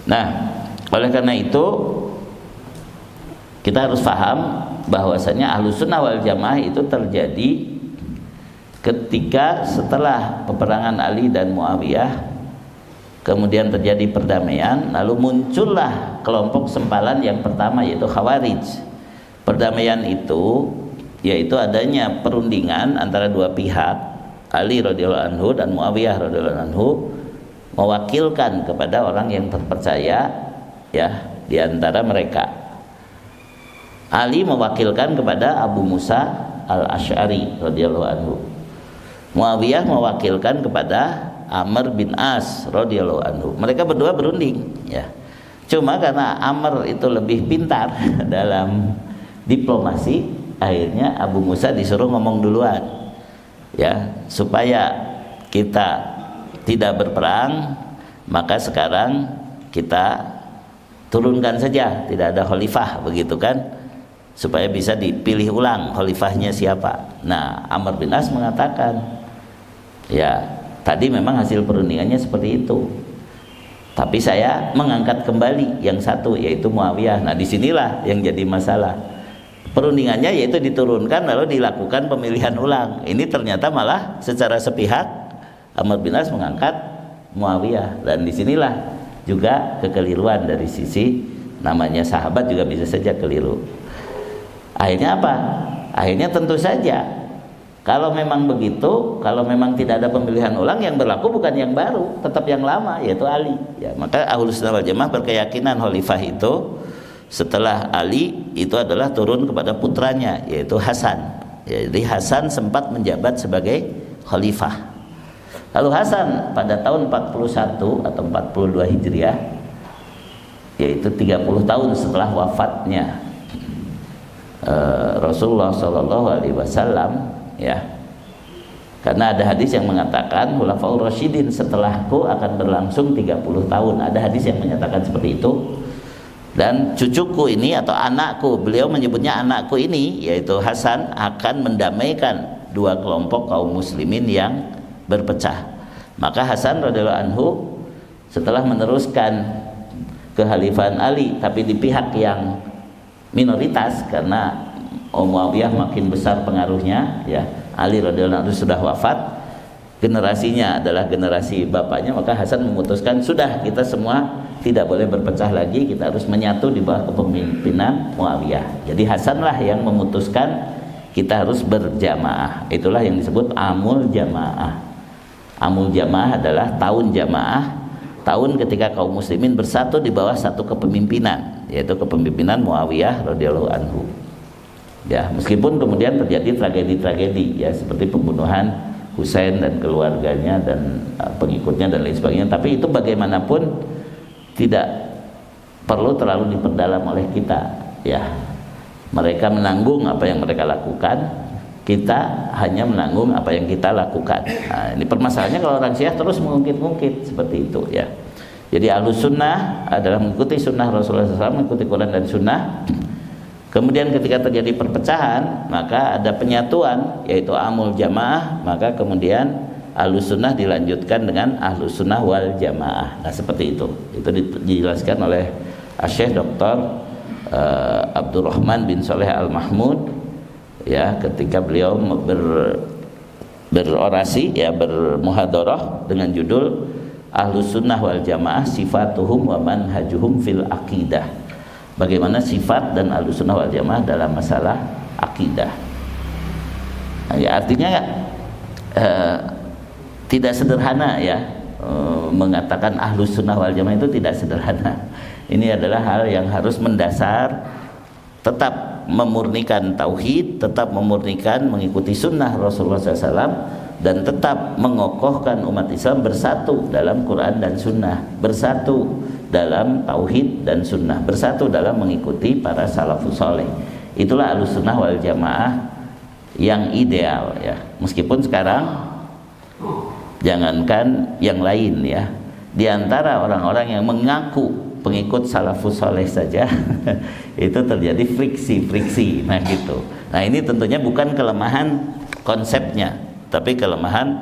Nah, oleh karena itu kita harus paham bahwasanya Ahlussunnah wal Jamaah itu terjadi ketika setelah peperangan Ali dan Muawiyah, kemudian terjadi perdamaian, lalu muncullah kelompok sempalan yang pertama, yaitu Khawarij. Perdamaian itu yaitu adanya perundingan antara dua pihak, Ali radhiyallahu anhu dan Muawiyah radhiyallahu anhu, mewakilkan kepada orang yang terpercaya, ya, di antara mereka. Ali mewakilkan kepada Abu Musa al-Asy'ari radhiyallahu anhu. Muawiyah mewakilkan kepada Amr bin As radhiyallahu anhu. Mereka berdua berunding, ya. Cuma karena Amr itu lebih pintar dalam diplomasi, akhirnya Abu Musa disuruh ngomong duluan, ya, supaya kita tidak berperang, maka sekarang kita turunkan saja, tidak ada khalifah, begitu kan, supaya bisa dipilih ulang khalifahnya siapa. Nah, Amr bin As mengatakan, ya, tadi memang hasil perundingannya seperti itu, tapi saya mengangkat kembali yang satu, yaitu Muawiyah. Nah, disinilah yang jadi masalah. Perundingannya yaitu diturunkan lalu dilakukan pemilihan ulang. Ini ternyata malah secara sepihak Amr bin As mengangkat Muawiyah, dan disinilah juga kekeliruan dari sisi namanya sahabat juga bisa saja keliru. Akhirnya apa? Akhirnya tentu saja kalau memang begitu, kalau memang tidak ada pemilihan ulang, yang berlaku bukan yang baru, tetap yang lama, yaitu Ali. Ya, maka Ahlussunnah wal Jamaah berkeyakinan khalifah itu setelah Ali itu adalah turun kepada putranya, yaitu Hasan. Jadi Hasan sempat menjabat sebagai khalifah. Lalu Hasan pada tahun 41 atau 42 Hijriah, yaitu 30 tahun setelah wafatnya Rasulullah SAW, ya. Karena ada hadis yang mengatakan Khulafaur Rasyidin setelahku akan berlangsung 30 tahun. Ada hadis yang menyatakan seperti itu. Dan cucuku ini atau anakku, beliau menyebutnya anakku ini, yaitu Hasan, akan mendamaikan dua kelompok kaum muslimin yang berpecah. Maka Hasan radhiyallahu anhu setelah meneruskan kekhalifahan Ali, tapi di pihak yang minoritas karena Muawiyah makin besar pengaruhnya, ya. Ali radhiyallahu anhu sudah wafat, generasinya adalah generasi bapaknya, maka Hasan memutuskan sudah, kita semua tidak boleh berpecah lagi, kita harus menyatu di bawah kepemimpinan Muawiyah. Jadi Hasanlah yang memutuskan kita harus berjamaah. Itulah yang disebut Amul Jamaah. Amul Jamaah adalah tahun jamaah, tahun ketika kaum muslimin bersatu di bawah satu kepemimpinan, yaitu kepemimpinan Muawiyah radhiyallahu anhu. Ya, meskipun kemudian terjadi tragedi-tragedi, ya, seperti pembunuhan Husain dan keluarganya dan pengikutnya dan lain sebagainya, tapi itu bagaimanapun tidak perlu terlalu diperdalam oleh kita, ya. Mereka menanggung apa yang mereka lakukan, kita hanya menanggung apa yang kita lakukan. Nah, ini permasalahannya kalau orang Syiah terus mengungkit-ungkit seperti itu, ya. Jadi Ahlussunnah adalah mengikuti sunnah Rasulullah SAW, mengikuti Quran dan sunnah. Kemudian ketika terjadi perpecahan, maka ada penyatuan, yaitu Amul Jamaah. Maka kemudian Ahlussunnah dilanjutkan dengan Ahlussunnah wal Jamaah. Nah, seperti itu. Itu dijelaskan oleh Syekh Dr. Abdurrahman bin Saleh Al-Mahmud, ya, ketika beliau berorasi, ya, bermuhadarah dengan judul Ahlussunnah wal Jamaah sifatuhum wa manhajuhum fil aqidah. Bagaimana sifat dan Ahlussunnah wal Jamaah dalam masalah akidah. Nah, ya, artinya tidak sederhana, ya, mengatakan Ahlussunnah wal Jamaah itu tidak sederhana. Ini adalah hal yang harus mendasar, tetap memurnikan tauhid, tetap memurnikan mengikuti sunnah Rasulullah SAW, dan tetap mengokohkan umat Islam bersatu dalam Quran dan sunnah, bersatu dalam tauhid dan sunnah, bersatu dalam mengikuti para salafus saleh. Itulah Ahlussunnah wal Jamaah yang ideal, ya. Meskipun sekarang jangankan yang lain, ya, di antara orang-orang yang mengaku pengikut salafus soleh saja itu terjadi friksi. Nah gitu. Nah ini tentunya bukan kelemahan konsepnya, tapi kelemahan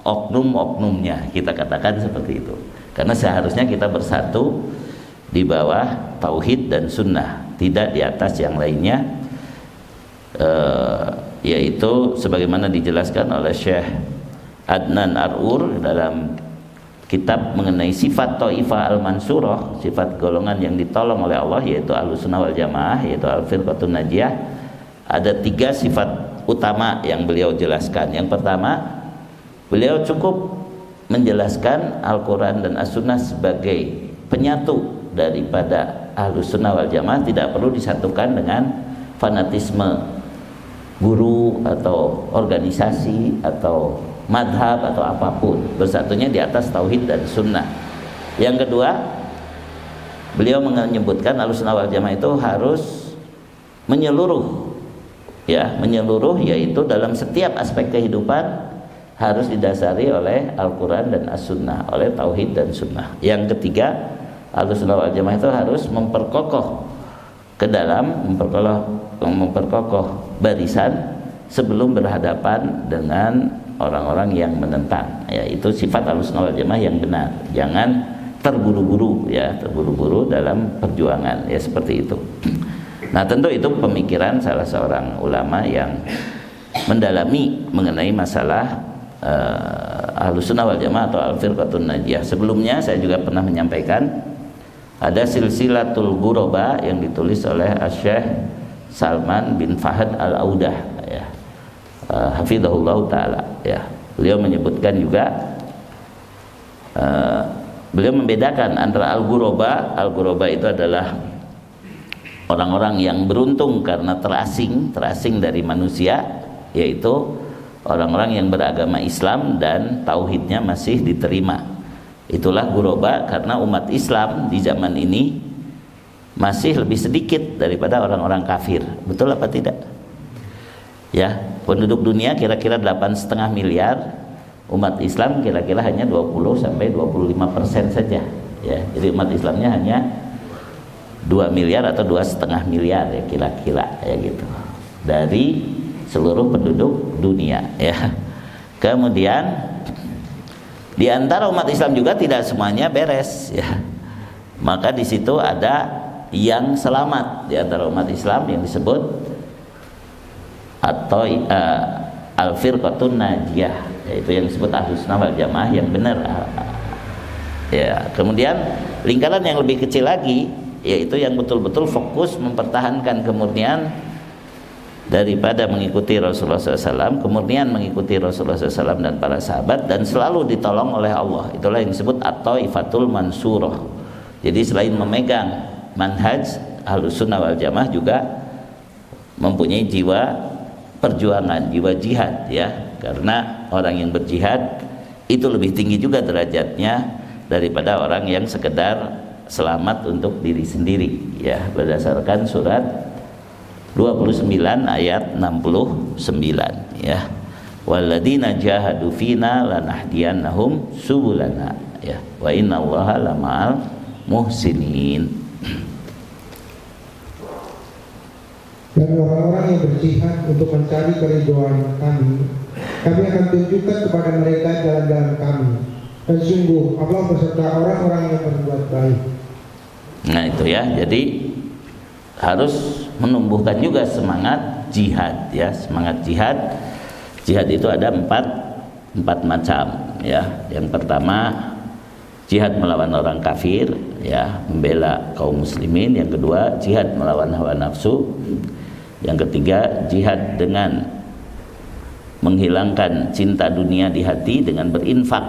oknum-oknumnya, kita katakan seperti itu. Karena seharusnya kita bersatu di bawah tauhid dan sunnah, tidak di atas yang lainnya, yaitu sebagaimana dijelaskan oleh Syekh Adnan Ar'ur dalam kitab mengenai sifat Taifah al-Mansurah, sifat golongan yang ditolong oleh Allah, yaitu Ahlussunnah wal Jamaah, yaitu Al-Firqatun Najiyah. Ada 3 sifat utama yang beliau jelaskan. Yang pertama, beliau cukup menjelaskan Al-Quran dan As-Sunnah sebagai penyatu daripada Ahlussunnah wal Jamaah, tidak perlu disatukan dengan fanatisme guru atau organisasi atau madhab atau apapun, bersatunya di atas tauhid dan sunnah. Yang kedua, beliau menyebutkan Ahlussunnah wal Jamaah itu harus menyeluruh, ya, menyeluruh, yaitu dalam setiap aspek kehidupan harus didasari oleh Al-Quran dan As-Sunnah, oleh tauhid dan sunnah. Yang ketiga, Ahlussunnah wal Jamaah itu harus memperkokoh ke dalam memperkokoh barisan sebelum berhadapan dengan orang-orang yang menentang, ya. Itu sifat Ahlussunnah wal Jamaah yang benar. Jangan terburu-buru, ya, terburu-buru dalam perjuangan, ya, seperti itu. Nah, tentu itu pemikiran salah seorang ulama yang mendalami mengenai masalah Ahlussunnah wal Jamaah atau Al-Firqatun Najiyah. Sebelumnya saya juga pernah menyampaikan ada Silsilatul Ghuraba yang ditulis oleh Syekh Salman bin Fahad Al-Audah, ya, hafizahullah ta'ala, ya. Beliau menyebutkan juga, beliau membedakan antara Al-Ghuraba itu adalah orang-orang yang beruntung karena terasing dari manusia, yaitu orang-orang yang beragama Islam dan tauhidnya masih diterima. Itulah ghuraba, karena umat Islam di zaman ini masih lebih sedikit daripada orang-orang kafir. Betul apa tidak? Ya, penduduk dunia kira-kira 8,5 miliar, umat Islam kira-kira hanya 20-25% saja, ya. Jadi umat Islamnya hanya 2 miliar atau 2,5 miliar, ya, kira-kira, ya, gitu, dari seluruh penduduk dunia, ya. Kemudian di antara umat Islam juga tidak semuanya beres, ya. Maka di situ ada yang selamat di antara umat Islam yang disebut atau Al-Firqatun Najiyah, yaitu yang disebut Ahlussunnah wal Jamaah yang benar, ya. Kemudian lingkaran yang lebih kecil lagi, yaitu yang betul-betul fokus mempertahankan kemurnian daripada mengikuti Rasulullah SAW, kemurnian mengikuti Rasulullah SAW dan para sahabat, dan selalu ditolong oleh Allah. Itulah yang disebut At-Taifatul Mansurah. Jadi selain memegang manhaj Ahlussunnah wal Jamaah, juga mempunyai jiwa perjuangan, jiwa jihad, ya. Karena orang yang berjihad itu lebih tinggi juga derajatnya daripada orang yang sekedar selamat untuk diri sendiri, ya, berdasarkan surat 29 ayat 69, ya. Walladzina jahadu fina lanahdiyannahum subulana, ya, wa innallaha lama'al muhsinin. Dan orang-orang yang berjihad untuk mencari keridhaan kami akan tunjukkan kepada mereka jalan-jalan kami. Dan sungguh Allah beserta orang-orang yang berbuat baik. Nah itu, ya, jadi harus menumbuhkan juga semangat jihad, ya, semangat jihad. Jihad itu ada empat macam, ya. Yang pertama, jihad melawan orang kafir, ya, membela kaum muslimin. Yang kedua, jihad melawan hawa nafsu. Yang ketiga, jihad dengan menghilangkan cinta dunia di hati dengan berinfak,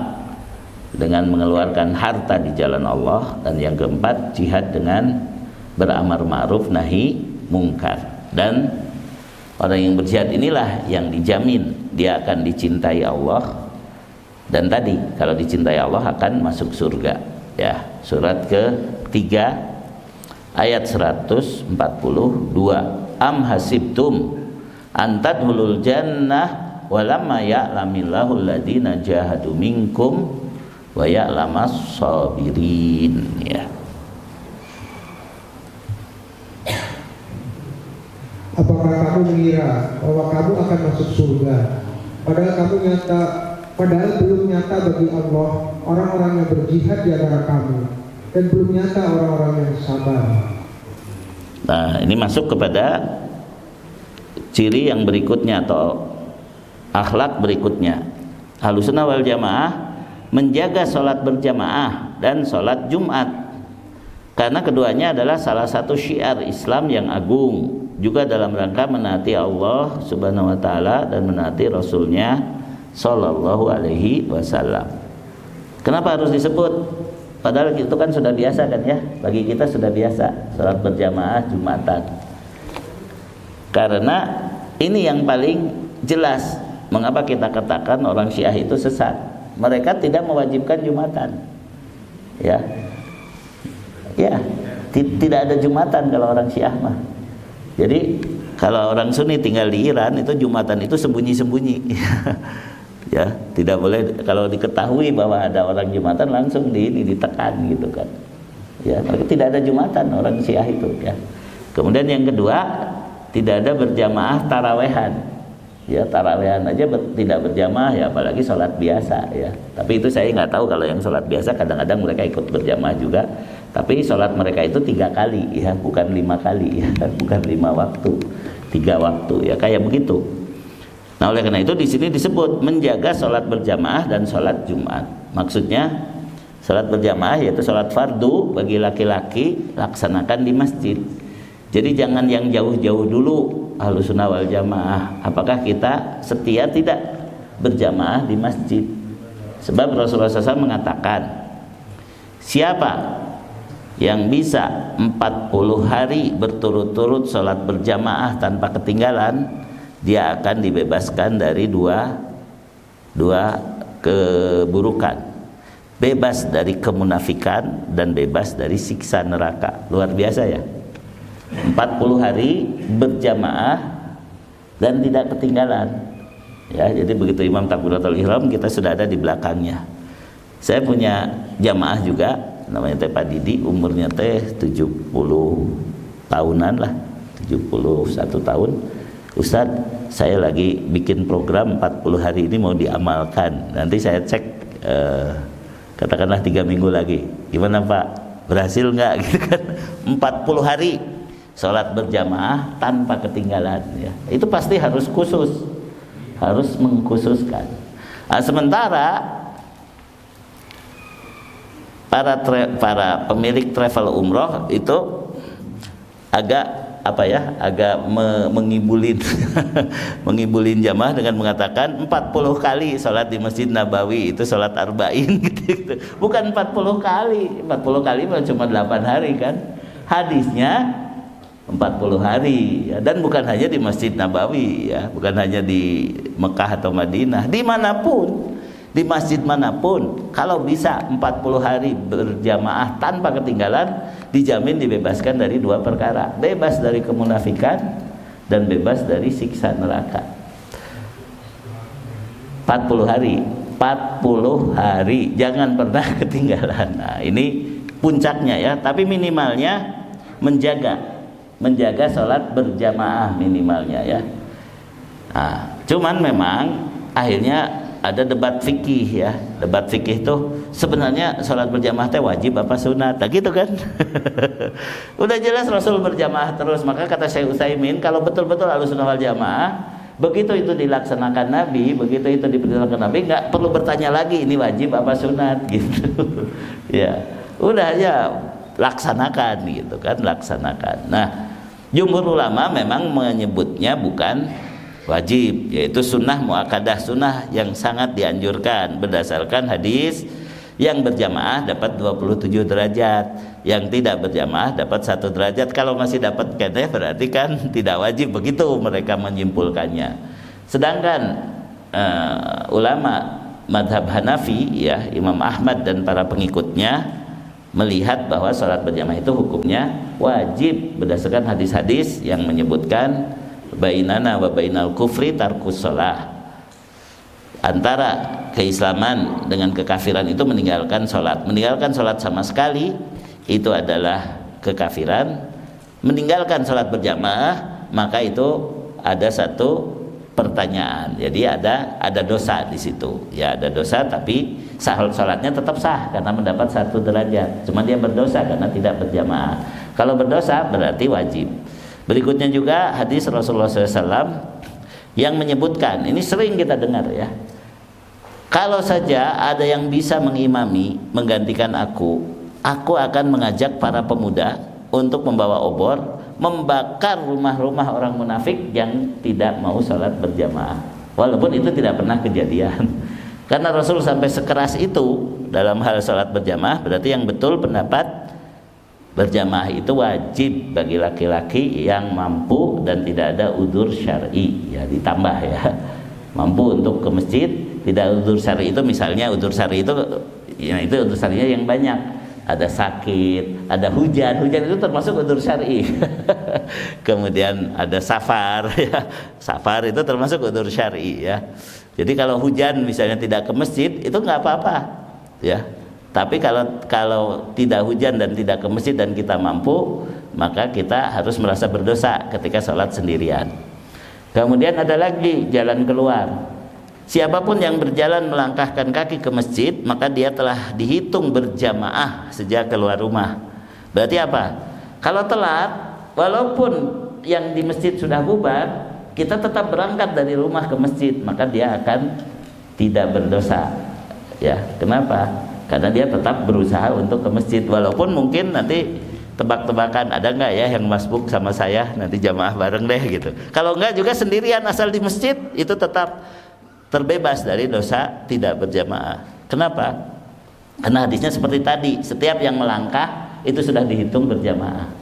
dengan mengeluarkan harta di jalan Allah. Dan yang keempat, jihad dengan beramar ma'ruf nahi mungkar. Dan orang yang berjihad inilah yang dijamin dia akan dicintai Allah. Dan tadi kalau dicintai Allah akan masuk surga, ya. Surat ke-3 ayat 142. Am hasibtum antadkhulul jannah walamma ya'lamillahu alladina jahadu minkum wa ya'lamas sabirin, ya. Apakah kamu mengira bahwa kamu akan masuk surga, padahal belum nyata bagi Allah orang-orang yang berjihad di antara kamu, dan belum nyata orang-orang yang sabar. Nah, ini masuk kepada ciri yang berikutnya atau akhlak berikutnya. Ahlussunnah wal Jamaah menjaga sholat berjamaah dan sholat Jumat, karena keduanya adalah salah satu syiar Islam yang agung, juga dalam rangka menaati Allah Subhanahu wa taala dan menaati Rasulnya sallallahu alaihi wasallam. Kenapa harus disebut? Padahal itu kan sudah biasa kan ya, bagi kita sudah biasa sholat berjamaah Jumatan. Karena ini yang paling jelas mengapa kita katakan orang Syiah itu sesat. Mereka tidak mewajibkan Jumatan. Ya. Ya, tidak ada Jumatan kalau orang Syiah mah. Jadi kalau orang Sunni tinggal di Iran itu Jumatan itu sembunyi-sembunyi. Ya, tidak boleh, kalau diketahui bahwa ada orang Jumatan langsung ditekan gitu kan. Ya, tidak ada Jumatan orang Syiah itu ya. Kemudian yang kedua, tidak ada berjamaah tarawehan. Ya, tarawehan aja tidak berjamaah ya, apalagi sholat biasa ya. Tapi itu saya nggak tahu, kalau yang sholat biasa kadang-kadang mereka ikut berjamaah juga. Tapi sholat mereka itu 3 kali ya, bukan 5 kali ya, bukan 5 waktu, 3 waktu ya, kayak begitu. Nah, oleh karena itu di sini disebut menjaga sholat berjamaah dan sholat Jumat. Maksudnya sholat berjamaah yaitu sholat fardu bagi laki-laki, laksanakan di masjid. Jadi jangan yang jauh-jauh dulu. Ahlussunnah wal Jamaah, apakah kita setia tidak berjamaah di masjid? Sebab Rasulullah SAW mengatakan, siapa yang bisa 40 hari berturut-turut sholat berjamaah tanpa ketinggalan, dia akan dibebaskan dari dua keburukan, bebas dari kemunafikan dan bebas dari siksa neraka. Luar biasa ya, 40 hari berjamaah dan tidak ketinggalan ya. Jadi begitu imam takbiratul ihram kita sudah ada di belakangnya. Saya punya jamaah juga, namanya Teh Pak Didi, umurnya teh 70 tahunan lah, 71 tahun. Ustaz, saya lagi bikin program 40 hari ini mau diamalkan. Nanti saya cek katakanlah 3 minggu lagi. Gimana Pak? Berhasil nggak gitu kan? 40 hari sholat berjamaah tanpa ketinggalan ya. Itu pasti harus khusus, harus mengkhususkan. Nah, sementara para pemilik travel umroh itu agak mengibulin mengibulin jamaah dengan mengatakan 40 kali sholat di Masjid Nabawi itu sholat arba'in gitu. Bukan 40 kali cuma 8 hari kan. Hadisnya 40 hari ya. Dan bukan hanya di Masjid Nabawi ya, bukan hanya di Mekah atau Madinah, dimanapun, di masjid manapun, kalau bisa 40 hari berjamaah tanpa ketinggalan, dijamin dibebaskan dari 2 perkara, bebas dari kemunafikan dan bebas dari siksa neraka. 40 hari jangan pernah ketinggalan. Nah, ini puncaknya ya, tapi minimalnya menjaga sholat berjamaah minimalnya ya. Nah, cuman memang akhirnya ada debat fikih ya. Debat fikih itu sebenarnya sholat berjamaah teh wajib apa sunat, nah, gitu kan. Udah jelas Rasul berjamaah terus, maka kata Syekh Utsaimin, kalau betul-betul Ahlussunnah wal Jamaah begitu itu dilaksanakan Nabi, begitu itu diperintahkan Nabi, nggak perlu bertanya lagi ini wajib apa sunat gitu. Ya, udah ya laksanakan gitu kan, laksanakan. Nah, jumhur ulama memang menyebutnya bukan wajib, yaitu sunnah muakkadah, sunnah yang sangat dianjurkan berdasarkan hadis yang berjamaah dapat 27 derajat, yang tidak berjamaah dapat 1 derajat. Kalau masih dapat kene berarti kan tidak wajib, begitu mereka menyimpulkannya. Sedangkan ulama madhab Hanafi ya, Imam Ahmad dan para pengikutnya melihat bahwa sholat berjamaah itu hukumnya wajib berdasarkan hadis-hadis yang menyebutkan bainana wa bainal kufri tarkus sholah, antara keislaman dengan kekafiran itu meninggalkan sholat. Meninggalkan sholat sama sekali itu adalah kekafiran. Meninggalkan sholat berjamaah maka itu ada satu pertanyaan. Jadi ada dosa di situ. Ya, ada dosa tapi salatnya tetap sah karena mendapat 1 derajat. Cuma dia berdosa karena tidak berjamaah. Kalau berdosa berarti wajib. Berikutnya juga hadis Rasulullah SAW yang menyebutkan, ini sering kita dengar ya. Kalau saja ada yang bisa mengimami, menggantikan aku akan mengajak para pemuda untuk membawa obor, membakar rumah-rumah orang munafik yang tidak mau sholat berjamaah. Walaupun itu tidak pernah kejadian. Karena Rasul sampai sekeras itu dalam hal sholat berjamaah, berarti yang betul pendapat berjamaah itu wajib bagi laki-laki yang mampu dan tidak ada udzur syar'i. Ya, ditambah ya. Mampu untuk ke masjid, tidak udzur syar'i itu misalnya udzur syar'i itu ya itu udzur syar'inya yang banyak. Ada sakit, ada hujan itu termasuk udzur syar'i. Kemudian ada safar ya. Safar itu termasuk udzur syar'i ya. Jadi kalau hujan misalnya tidak ke masjid itu nggak apa-apa ya. Tapi kalau tidak hujan dan tidak ke masjid dan kita mampu, maka kita harus merasa berdosa ketika sholat sendirian. Kemudian ada lagi jalan keluar. Siapapun yang berjalan melangkahkan kaki ke masjid, maka dia telah dihitung berjamaah sejak keluar rumah. Berarti apa? Kalau telat, walaupun yang di masjid sudah bubar, kita tetap berangkat dari rumah ke masjid, maka dia akan tidak berdosa. Ya, kenapa? Karena dia tetap berusaha untuk ke masjid, walaupun mungkin nanti tebak-tebakan ada nggak ya yang masbuk sama saya, nanti jamaah bareng deh gitu. Kalau enggak juga sendirian asal di masjid itu tetap terbebas dari dosa tidak berjamaah. Kenapa? Karena hadisnya seperti tadi, setiap yang melangkah itu sudah dihitung berjamaah.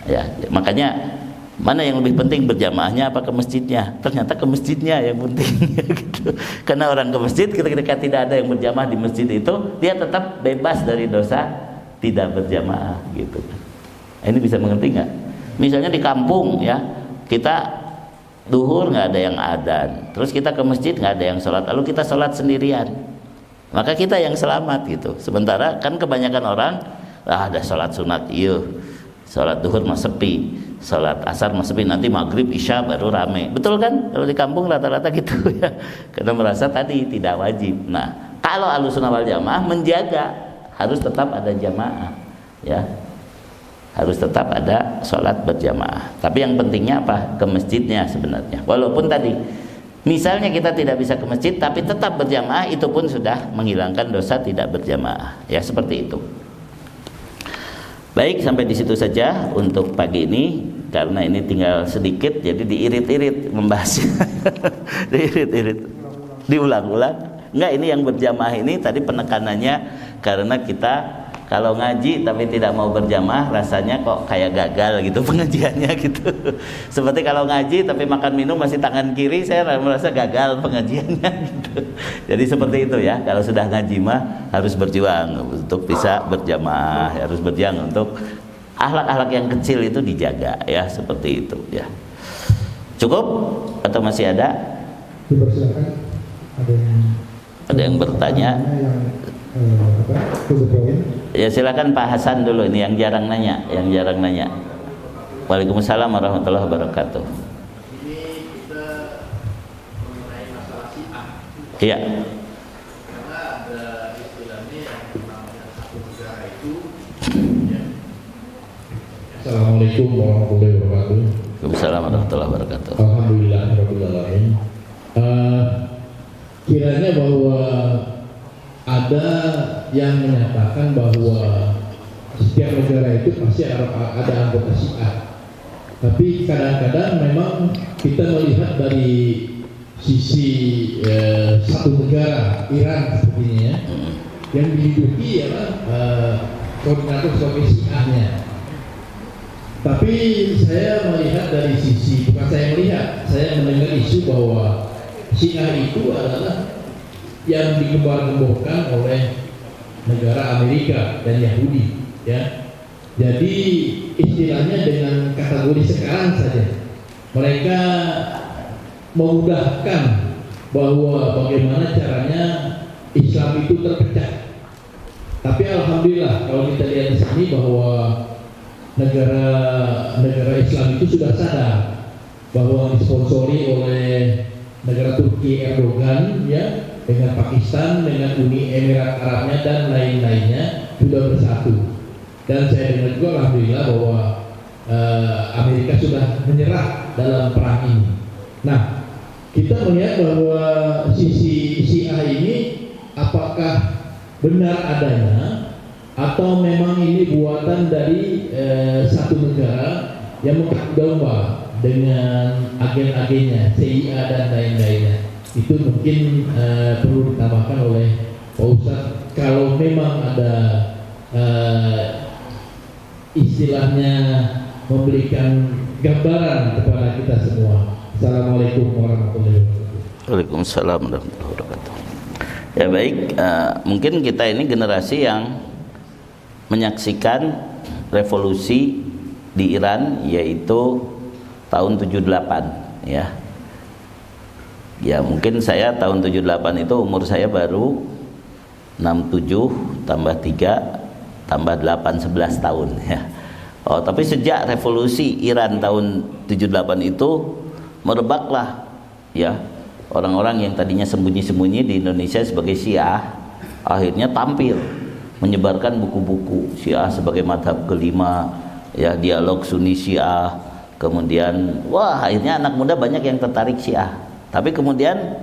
Ya, makanya mana yang lebih penting berjamaahnya apa ke masjidnya? Ternyata ke masjidnya yang penting gitu. Karena orang ke masjid ketika tidak ada yang berjamaah di masjid itu, dia tetap bebas dari dosa tidak berjamaah gitu. Ini bisa mengerti nggak? Misalnya di kampung ya, kita duhur nggak ada yang adzan, terus kita ke masjid nggak ada yang sholat, lalu kita sholat sendirian, maka kita yang selamat gitu. Sementara kan kebanyakan orang ada sholat sunat iya, sholat duhur mah sepi, sholat asar mah sepi, nanti maghrib isya baru rame. Betul kan? Kalau di kampung rata-rata gitu ya, karena merasa tadi tidak wajib. Nah, kalau Ahlussunnah wal Jamaah menjaga harus tetap ada jamaah ya, harus tetap ada sholat berjamaah. Tapi yang pentingnya apa? Ke masjidnya sebenarnya. Walaupun tadi misalnya kita tidak bisa ke masjid tapi tetap berjamaah, itu pun sudah menghilangkan dosa tidak berjamaah. Ya, seperti itu. Baik, sampai di situ saja untuk pagi ini. Karena ini tinggal sedikit, jadi diirit-irit membahasnya. Diirit-irit, diulang-ulang. Enggak, ini yang berjamaah ini tadi penekanannya karena kita kalau ngaji tapi tidak mau berjamaah rasanya kok kayak gagal gitu pengajiannya gitu. Seperti kalau ngaji tapi makan minum masih tangan kiri, saya merasa gagal pengajiannya gitu. Jadi seperti itu ya, kalau sudah ngaji mah harus berjuang untuk bisa berjamaah, harus berjuang untuk akhlak-akhlak yang kecil itu dijaga ya, seperti itu ya. Cukup atau masih ada? Dipersilakan. Ada yang bertanya? Ya silakan Pak Hasan dulu, ini yang jarang nanya, Waalaikumsalam warahmatullahi wabarakatuh. Ini kita mengenai masalah Syiah. Iya. Karena ada istilahnya yang namanya satu negara itu. Ya. Assalamualaikum warahmatullahi wabarakatuh. Waalaikumsalam warahmatullahi wabarakatuh. Alhamdulillah rabbil alamin. Kiranya bahwa ada yang menyatakan bahwa setiap negara itu pasti ada anggota Syiah. Tapi kadang-kadang memang kita melihat dari sisi satu negara, Iran sepertinya, yang diduduki ialah koordinator sebagai Syiahnya. Tapi saya melihat dari sisi, bukan saya melihat, saya mendengar isu bahwa Syiah itu adalah yang digembar-gemborkan oleh negara Amerika dan Yahudi ya. Jadi istilahnya dengan kategori sekarang saja mereka memudahkan bahwa bagaimana caranya Islam itu terpecah. Tapi alhamdulillah kalau kita lihat di sini bahwa negara Islam itu sudah sadar bahwa disponsori oleh negara Turki Erdogan ya, dengan Pakistan, dengan Uni Emirat Arabnya dan lain-lainnya sudah bersatu. Dan saya dengar juga alhamdulillah bahwa Amerika sudah menyerah dalam perang ini. Nah, kita melihat bahwa sisi Syiah ini apakah benar adanya atau memang ini buatan dari satu negara yang mengadu domba dengan agen-agennya, CIA dan lain-lainnya. Itu mungkin perlu ditambahkan oleh Pak Ustadz. Kalau memang ada istilahnya memberikan gambaran kepada kita semua. Assalamualaikum warahmatullahi wabarakatuh. Waalaikumsalam warahmatullahi wabarakatuh. Ya baik, mungkin kita ini generasi yang menyaksikan revolusi di Iran, yaitu tahun 78 ya. Ya mungkin saya tahun 78 itu umur saya baru 67 tambah 3 tambah 8 11 tahun ya. Oh, tapi sejak revolusi Iran tahun 78 itu merebaklah ya orang-orang yang tadinya sembunyi-sembunyi di Indonesia sebagai Syiah, akhirnya tampil menyebarkan buku-buku Syiah sebagai madhab kelima ya, dialog Sunni Syiah. Kemudian wah, akhirnya anak muda banyak yang tertarik Syiah. Tapi kemudian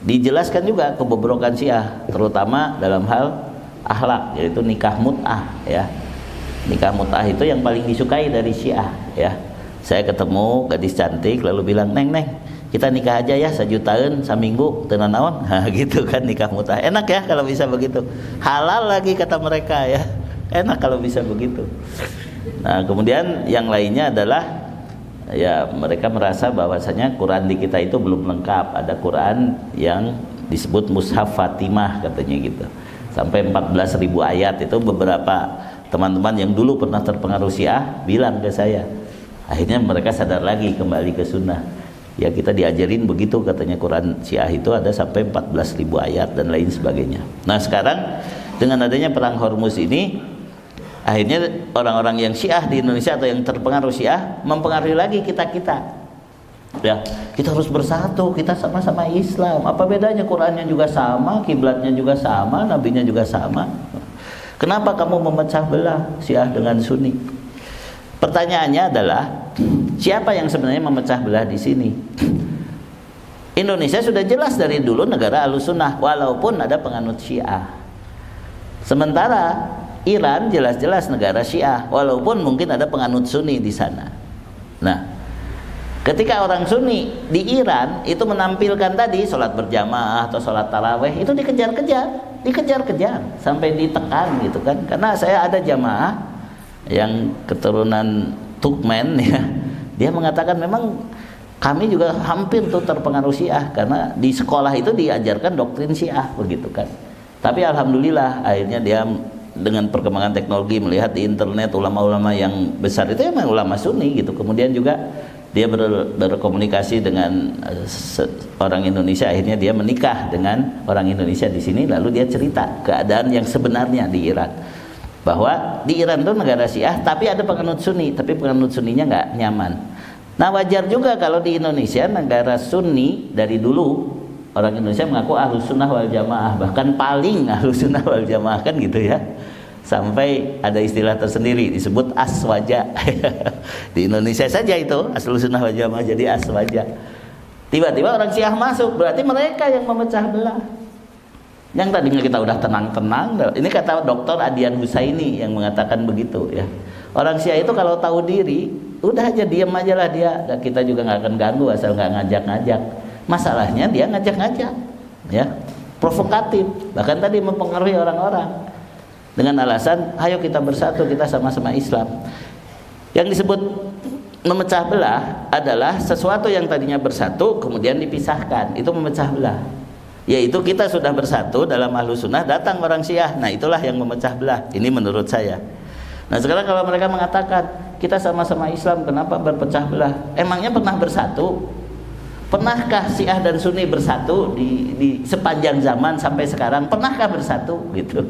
dijelaskan juga kebobrokan Syiah, terutama dalam hal akhlak, yaitu nikah mut'ah ya. Nikah mut'ah itu yang paling disukai dari Syiah ya. Saya ketemu gadis cantik lalu bilang, "Neng, kita nikah aja ya, sejutaan saminggu teu naon." Nah, gitu kan nikah mut'ah. Enak ya kalau bisa begitu. Halal lagi kata mereka ya. Enak kalau bisa begitu. Nah, kemudian yang lainnya adalah ya mereka merasa bahwasanya Quran di kita itu belum lengkap. Ada Quran yang disebut Mushaf Fatimah katanya gitu. Sampai 14.000 ayat. Itu beberapa teman-teman yang dulu pernah terpengaruh Syiah bilang ke saya. Akhirnya mereka sadar lagi kembali ke sunnah. Ya kita diajarin begitu katanya, Quran Syiah itu ada sampai 14.000 ayat dan lain sebagainya. Nah sekarang dengan adanya perang Hormuz ini, akhirnya orang-orang yang Syiah di Indonesia atau yang terpengaruh Syiah mempengaruhi lagi kita-kita. Ya, kita harus bersatu, kita sama-sama Islam. Apa bedanya? Qurannya juga sama, kiblatnya juga sama, nabinya juga sama. Kenapa kamu memecah belah Syiah dengan Sunni? Pertanyaannya adalah siapa yang sebenarnya memecah belah di sini? Indonesia sudah jelas dari dulu negara Ahlussunnah, walaupun ada penganut Syiah. Sementara Iran jelas-jelas negara Syiah, walaupun mungkin ada penganut Sunni di sana. Nah, ketika orang Sunni di Iran itu menampilkan tadi sholat berjamaah atau sholat taraweh, itu dikejar-kejar sampai ditekan gitu kan. Karena saya ada jamaah yang keturunan Turkmen ya, dia mengatakan memang kami juga hampir tuh terpengaruh Syiah karena di sekolah itu diajarkan doktrin Syiah begitu kan. Tapi alhamdulillah akhirnya dia dengan perkembangan teknologi melihat di internet ulama-ulama yang besar itu memang ulama Sunni gitu. Kemudian juga dia berkomunikasi dengan orang Indonesia, akhirnya dia menikah dengan orang Indonesia di sini, lalu dia cerita keadaan yang sebenarnya di Iran. Bahwa di Iran itu negara Syiah tapi ada penganut Sunni, tapi penganut Sunninya nggak nyaman. Nah wajar juga kalau di Indonesia negara Sunni dari dulu orang Indonesia mengaku Ahlussunnah wal Jamaah, bahkan paling Ahlussunnah wal Jamaah kan gitu ya. Sampai ada istilah tersendiri disebut aswaja. Di Indonesia saja itu Ahlussunnah wal Jamaah jadi aswaja. Tiba-tiba orang Syiah masuk, berarti mereka yang memecah belah. Yang tadinya kita udah tenang-tenang, ini kata Dr. Adian Husaini yang mengatakan begitu ya. Orang Syiah itu kalau tahu diri, udah aja diam aja lah dia, dan kita juga nggak akan ganggu asal nggak ngajak-ngajak. Masalahnya dia ngajak-ngajak, ya, provokatif, bahkan tadi mempengaruhi orang-orang dengan alasan, ayo kita bersatu, kita sama-sama Islam. Yang disebut memecah belah adalah sesuatu yang tadinya bersatu kemudian dipisahkan, itu memecah belah. Yaitu kita sudah bersatu dalam Ahlussunnah, datang orang Syiah, nah itulah yang memecah belah. Ini menurut saya. Nah sekarang kalau mereka mengatakan kita sama-sama Islam, kenapa berpecah belah? Emangnya pernah bersatu? Pernahkah Syiah dan Sunni bersatu di sepanjang zaman sampai sekarang? Pernahkah bersatu? Gitu.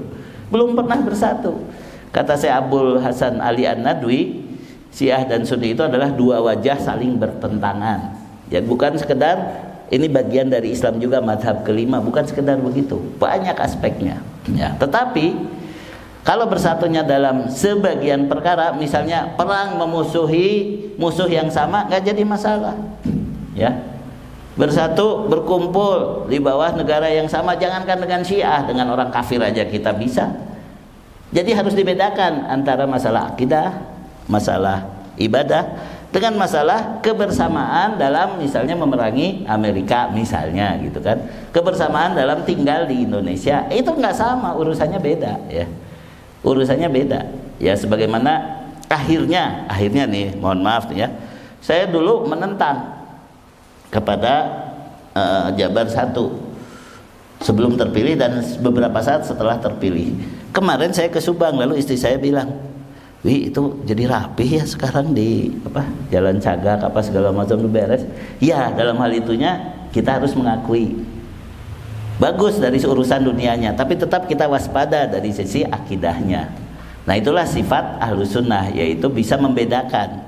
Belum pernah bersatu. Kata saya Abdul Hasan Ali An-Nadwi, Syiah dan Sunni itu adalah dua wajah saling bertentangan. Ya, bukan sekedar ini bagian dari Islam juga mazhab kelima, bukan sekedar begitu. Banyak aspeknya. Ya, tetapi kalau bersatunya dalam sebagian perkara, misalnya perang memusuhi musuh yang sama, nggak jadi masalah. Ya, bersatu berkumpul di bawah negara yang sama, jangankan dengan Syiah, dengan orang kafir aja kita bisa. Jadi harus dibedakan antara masalah akidah, masalah ibadah, dengan masalah kebersamaan dalam misalnya memerangi Amerika misalnya gitu kan, kebersamaan dalam tinggal di Indonesia, itu nggak sama, urusannya beda ya, urusannya beda ya. Sebagaimana akhirnya nih, mohon maaf nih ya, saya dulu menentang kepada Jabar 1 sebelum terpilih dan beberapa saat setelah terpilih. Kemarin saya ke Subang, lalu istri saya bilang, "Wih, itu jadi rapih ya sekarang di Jalan Cagak segala macam itu beres." Ya, dalam hal itunya kita harus mengakui bagus dari urusan dunianya, tapi tetap kita waspada dari sisi akidahnya. Nah, itulah sifat Ahlus Sunnah, yaitu bisa membedakan,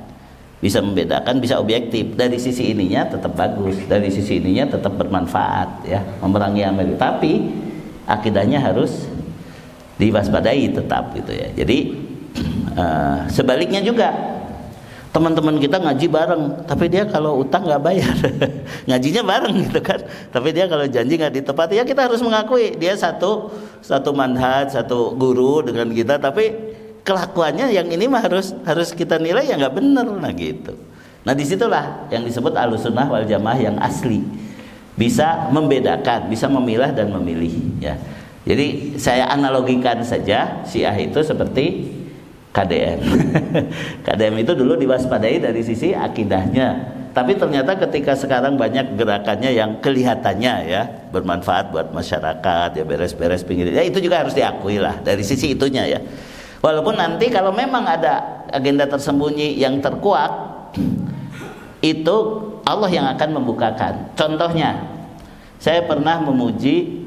bisa objektif. Dari sisi ininya tetap bagus, dari sisi ininya tetap bermanfaat ya, memerangi Amerika, tapi akidahnya harus diwaspadai tetap gitu ya. Jadi sebaliknya juga, teman-teman kita ngaji bareng, tapi dia kalau utang nggak bayar. Ngajinya bareng gitu kan, tapi dia kalau janji nggak ditepati, ya kita harus mengakui dia satu manhaj, satu guru dengan kita, tapi kelakuannya yang ini mah harus kita nilai ya nggak benar, nah gitu. Nah, disitulah yang disebut Ahlussunnah wal Jamaah yang asli, bisa membedakan, bisa memilah dan memilih ya. Jadi saya analogikan saja, Syiah itu seperti KDM. KDM itu dulu diwaspadai dari sisi akidahnya, tapi ternyata ketika sekarang banyak gerakannya yang kelihatannya ya bermanfaat buat masyarakat, ya beres-beres pinggir, ya itu juga harus diakui lah dari sisi itunya ya. Walaupun nanti kalau memang ada agenda tersembunyi yang terkuak, itu Allah yang akan membukakan. Contohnya, saya pernah memuji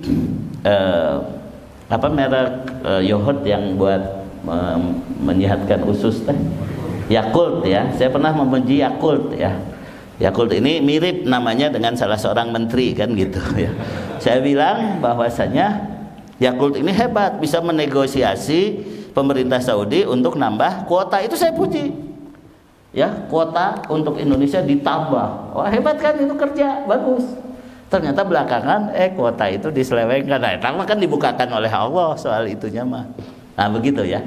merek yogurt yang buat menyehatkan usus teh, Yakult ya. Saya pernah memuji Yakult ya. Yakult ini mirip namanya dengan salah seorang menteri kan gitu ya. Saya bilang bahwasanya Yakult ini hebat, bisa menegosiasi pemerintah Saudi untuk nambah kuota, itu saya puji. Ya, kuota untuk Indonesia ditambah. Wah, hebat kan, itu kerja bagus. Ternyata belakangan kuota itu diselewengkan. Nah, itu kan dibukakan oleh Allah soal itunya mah. Nah, begitu ya.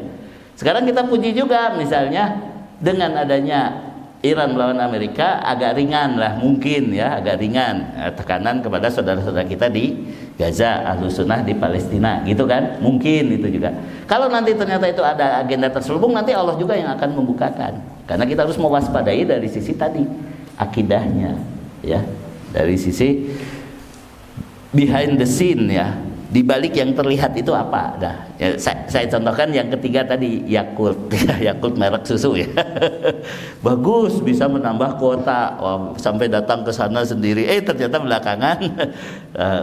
Sekarang kita puji juga misalnya dengan adanya Iran melawan Amerika agak ringan lah, mungkin ya, agak ringan tekanan kepada saudara-saudara kita di Gaza, Ahlus Sunnah di Palestina, gitu kan? Mungkin itu juga. Kalau nanti ternyata itu ada agenda terselubung, nanti Allah juga yang akan membukakan. Karena kita harus mewaspadai dari sisi tadi akidahnya, ya, dari sisi behind the scene ya, di balik yang terlihat itu apa. Nah, ya, saya contohkan yang ketiga tadi, Yakult, Yakult merek susu ya. Bagus, bisa menambah kuota. Wah, sampai datang ke sana sendiri, ternyata belakangan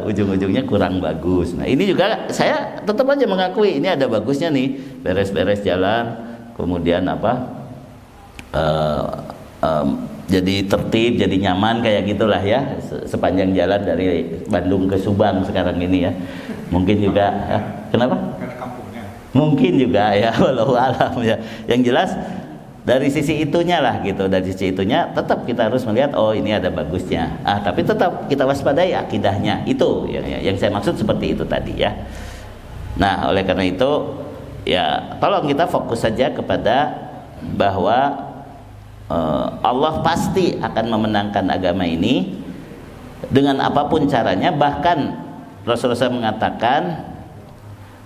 ujung-ujungnya kurang bagus. Nah, ini juga saya tetap aja mengakui ini ada bagusnya nih, beres-beres jalan, kemudian jadi tertib, jadi nyaman kayak gitulah ya sepanjang jalan dari Bandung ke Subang sekarang ini ya. Mungkin juga ya. Kenapa? Karena kampungnya. Mungkin juga ya, walau alam ya. Yang jelas dari sisi itunya lah gitu, dari sisi itunya tetap kita harus melihat ini ada bagusnya. Tapi tetap kita waspadai akidahnya. Itu yang saya maksud seperti itu tadi ya. Nah, oleh karena itu ya tolong kita fokus saja kepada bahwa Allah pasti akan memenangkan agama ini dengan apapun caranya. Bahkan Rasulullah SAW mengatakan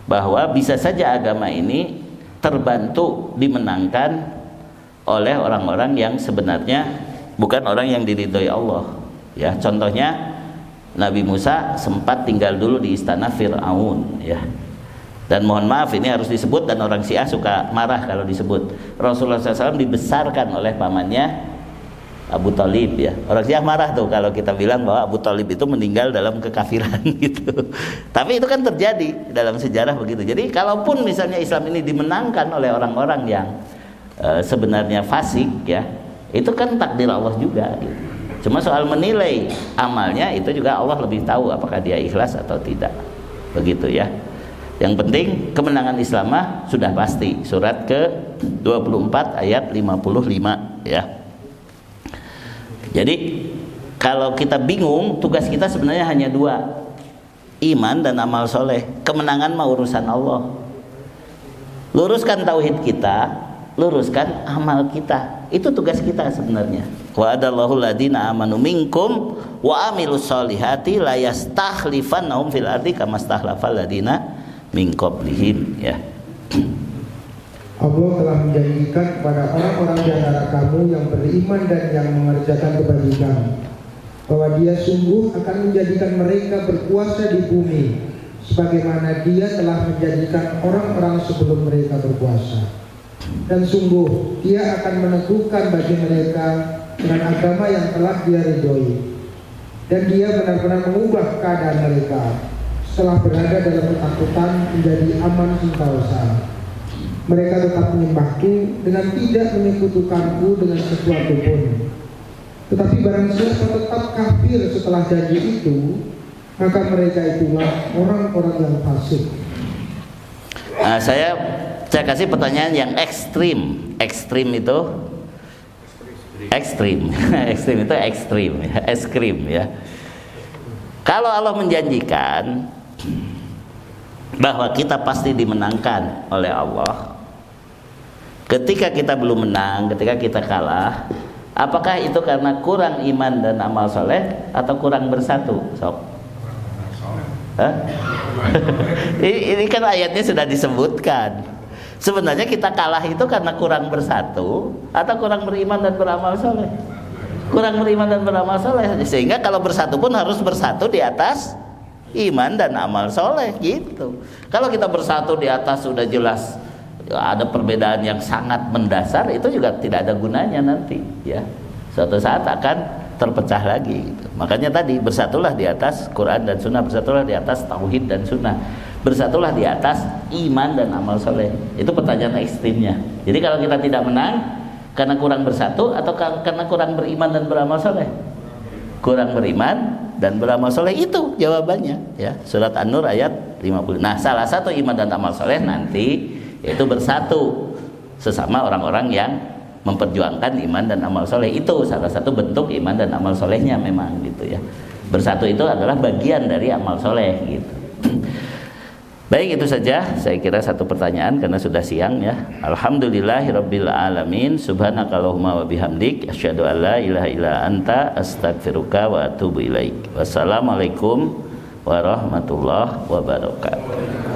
bahwa bisa saja agama ini terbantu dimenangkan oleh orang-orang yang sebenarnya bukan orang yang diridhoi Allah ya. Contohnya Nabi Musa sempat tinggal dulu di istana Fir'aun ya. Dan mohon maaf ini harus disebut, dan orang Syiah suka marah kalau disebut. Rasulullah SAW dibesarkan oleh pamannya Abu Thalib ya. Orang Syiah marah tuh kalau kita bilang bahwa Abu Thalib itu meninggal dalam kekafiran gitu. Tapi itu kan terjadi dalam sejarah begitu. Jadi kalaupun misalnya Islam ini dimenangkan oleh orang-orang yang sebenarnya fasik ya, itu kan takdir Allah juga gitu. Cuma soal menilai amalnya itu juga Allah lebih tahu apakah dia ikhlas atau tidak. Begitu ya. Yang penting kemenangan Islam sudah pasti. Surat ke-24 ayat 55 ya. Jadi kalau kita bingung, tugas kita sebenarnya hanya dua, iman dan amal soleh. Kemenangan mah urusan Allah. Luruskan tauhid kita, luruskan amal kita. Itu tugas kita sebenarnya. Wa adallahu ladina amanu minkum wa amilus solihati la yastakhlifannahum fil ardi kama stakhlafal ladina min qablihim ya. Allah telah menjanjikan kepada orang-orang di antara kamu yang beriman dan yang mengerjakan kebajikan bahwa dia sungguh akan menjadikan mereka berkuasa di bumi sebagaimana dia telah menjadikan orang-orang sebelum mereka berkuasa. Dan sungguh dia akan meneguhkan bagi mereka dengan agama yang telah dia ridhoi, dan dia benar-benar mengubah keadaan mereka setelah berada dalam ketakutan menjadi aman sentosa. Mereka tetap menyembahku dengan tidak menyekutukanku dengan sesuatu pun. Tetapi barang siapa tetap kafir setelah janji itu, maka mereka itulah orang-orang yang fasik. Saya kasih pertanyaan yang ekstrim. Ekstrim itu ekstrim. Ekstrim itu ekstrim ya. Ekstrim ya. Kalau Allah menjanjikan bahwa kita pasti dimenangkan oleh Allah, ketika kita belum menang, ketika kita kalah, apakah itu karena kurang iman dan amal soleh atau kurang bersatu? Sok. Ini kan ayatnya sudah disebutkan. Sebenarnya kita kalah itu karena kurang bersatu atau kurang beriman dan beramal soleh. Kurang beriman dan beramal soleh, sehingga kalau bersatu pun harus bersatu di atas iman dan amal soleh gitu. Kalau kita bersatu di atas sudah jelas ada perbedaan yang sangat mendasar, itu juga tidak ada gunanya nanti ya. Suatu saat akan terpecah lagi gitu. Makanya tadi bersatulah di atas Quran dan Sunnah, bersatulah di atas tauhid dan sunnah, bersatulah di atas iman dan amal soleh. Itu pertanyaan ekstrimnya. Jadi kalau kita tidak menang karena kurang bersatu atau karena kurang beriman dan beramal soleh? Kurang beriman dan beramal soleh, itu jawabannya ya. Surat An-Nur ayat 50. Nah, salah satu iman dan amal soleh nanti itu bersatu sesama orang-orang yang memperjuangkan iman dan amal soleh. Itu salah satu bentuk iman dan amal solehnya memang gitu ya. Bersatu itu adalah bagian dari amal soleh gitu. Baik, itu saja saya kira satu pertanyaan karena sudah siang ya. Alhamdulillahirabbil alamin, subhanakallahumma wa bihamdik, asyhadu an la ilaha illa anta, astaghfiruka wa atubu ilaik. Wassalamualaikum warahmatullahi wabarakatuh.